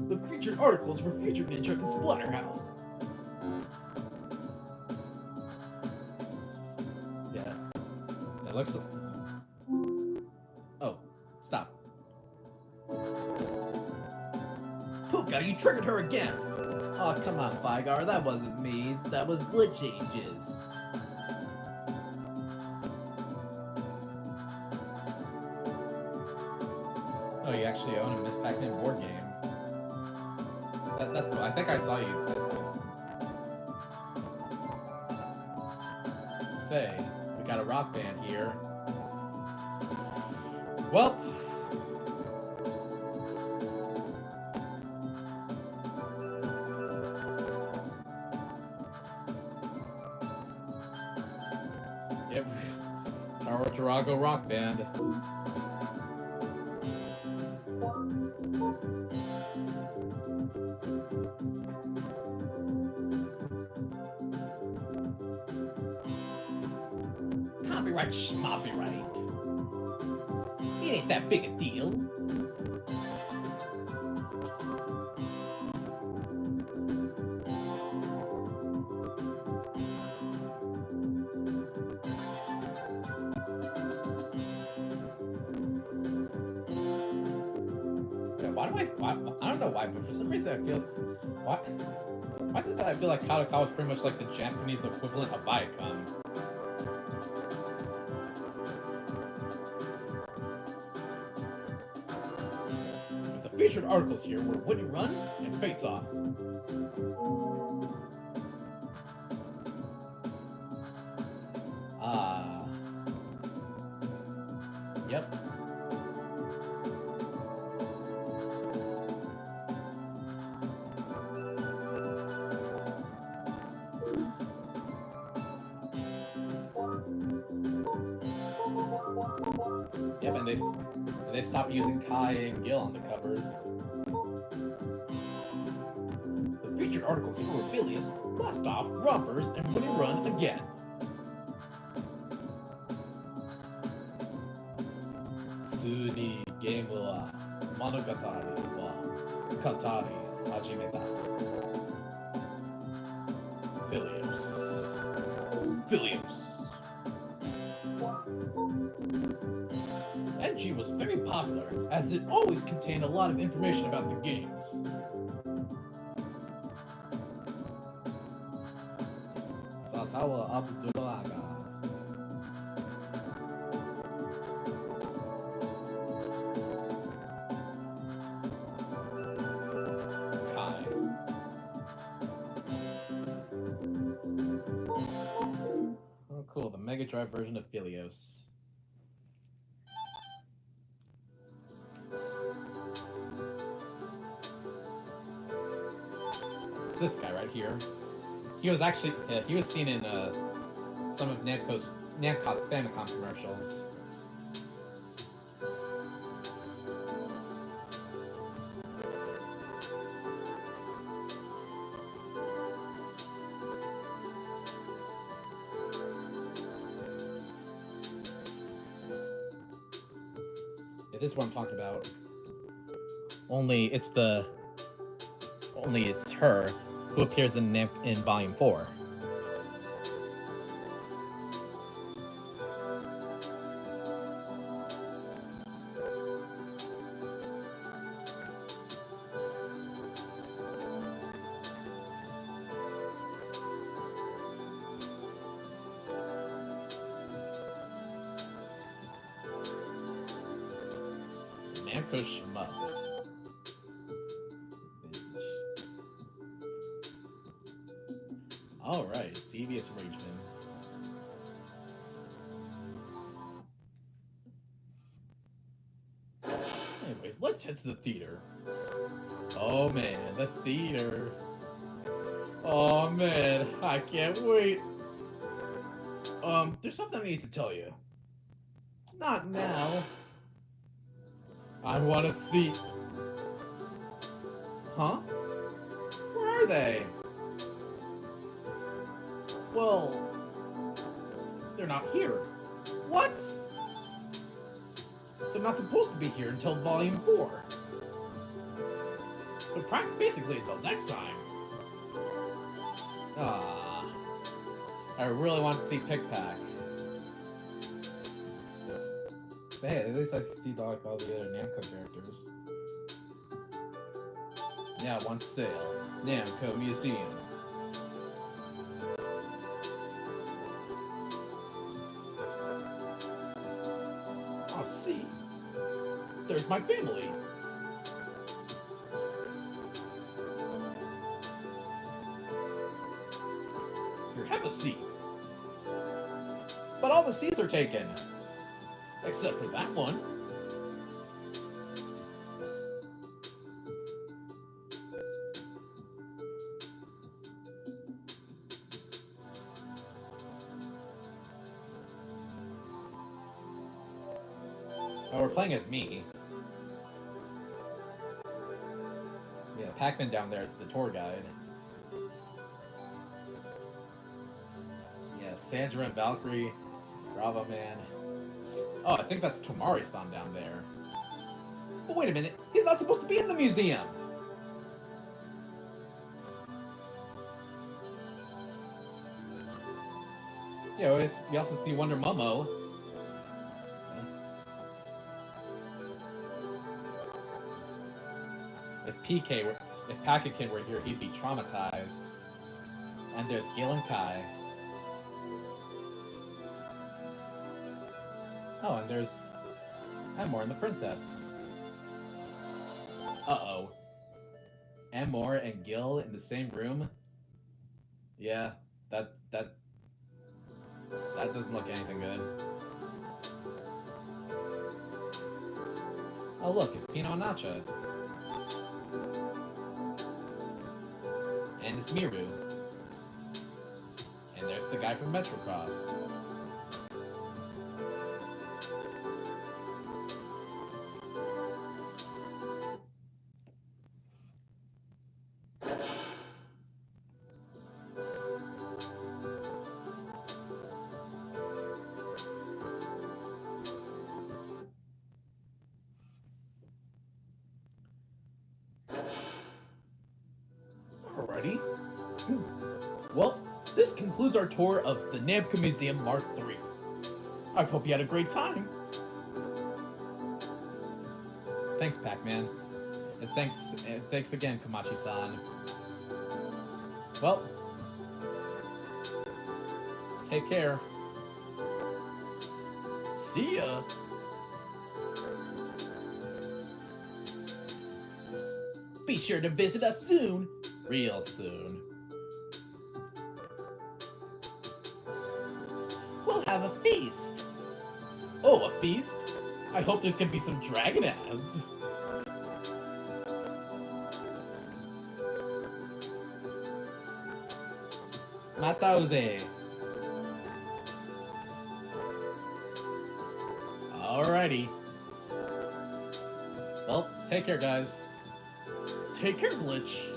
The featured articles for Future Ninja and Splatterhouse. Yeah. It looks like... Oh, stop. Puka, you triggered her again! Oh, come on, Fygar, that wasn't me. That was Glitch Ages. Oh, you actually own a Miss Pac-Man board game. That's cool. I think I saw you. Say, we got a rock band here. Well, Yep. Taro Tarago Rock Band. Copyright schmopyright. It ain't that big a deal. Yeah, I don't know why, but for some reason I feel why is it that I feel like Kadokawa is pretty much like the Japanese equivalent of Viacom? The featured articles here were Woody Run and Face Off. Ah. Yep. Yep, and they stopped using Kai and Gil on the covers. The featured articles here were Phileas, Blast Off, Rompers, and Woody Run again. Tsuni game wa monogatari wa katari hajimeta. Phileas. Enchi was very popular, as it always contained a lot of information about the games. Satawa Abdulaga. Kai. Oh, cool. The Mega Drive version of Philios. This guy right here. He was actually he was seen in some of Namco's Famicom commercials. Yeah, this is what I'm talking about. Only it's her who appears in Volume 4. Namco Shmups. Alright, Devious Rageman. Anyways, let's head to the theater. Oh man, the theater. Oh man, I can't wait. There's something I need to tell you. Not now. I want to see. Huh? Where are they? Well, they're not here. What? They're not supposed to be here until Volume 4. But basically until next time. Ah, I really want to see Pick Pack. But hey, at least I can see all the other Namco characters. Now on sale, Namco Museum. I'll see. There's my family. Here, have a seat. But all the seats are taken. Except for that one. we're playing as me. Yeah, Pac-Man down there is the tour guide. Yeah, Sandra and Valkyrie, Bravo Man. Oh, I think that's Tomari-san down there. But wait a minute, he's not supposed to be in the museum! Yeah, we also see Wonder Momo. If Pac-Man were here, he'd be traumatized. And there's Gil and Kai. Oh, and there's Amor and the Princess. Uh-oh. Amor and Gil in the same room? Yeah, that doesn't look anything good. Oh look, it's Pino and Nacha. And it's Miru. And there's the guy from Metrocross. Alrighty. Well, this concludes our tour of the Namco Museum Mark III. I hope you had a great time. Thanks, Pac-Man. And thanks again, Komachi-san. Well, take care. See ya! Be sure to visit us soon. Real soon. We'll have a feast. Oh, a feast? I hope there's gonna be some dragon ass. Matauze. Alrighty. Well, take care, guys. Take care, Glitch.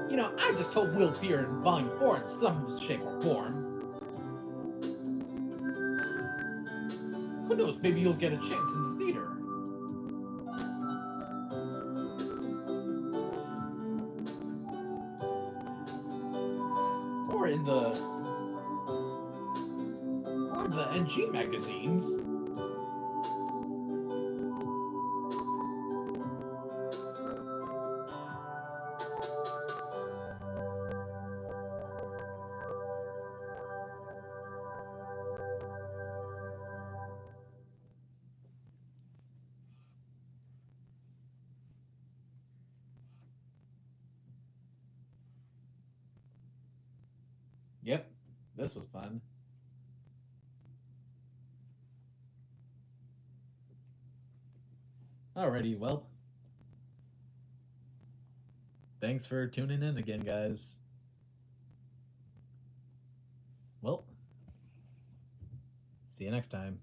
You know, I just hope we'll appear in Volume 4 in some shape or form. Who knows, maybe you'll get a chance in the theater. Or in the NG magazines. Yep, this was fun. Alrighty, well. Thanks for tuning in again, guys. Well, see you next time.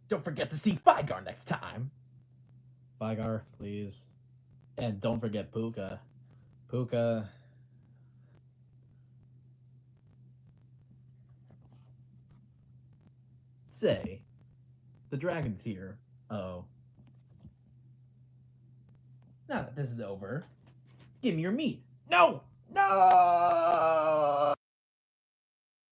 Don't forget to see Fygar next time. Fygar, please. And don't forget Puka. Puka. Say, the dragon's here. Uh-oh. Now that this is over, give me your meat. No! No!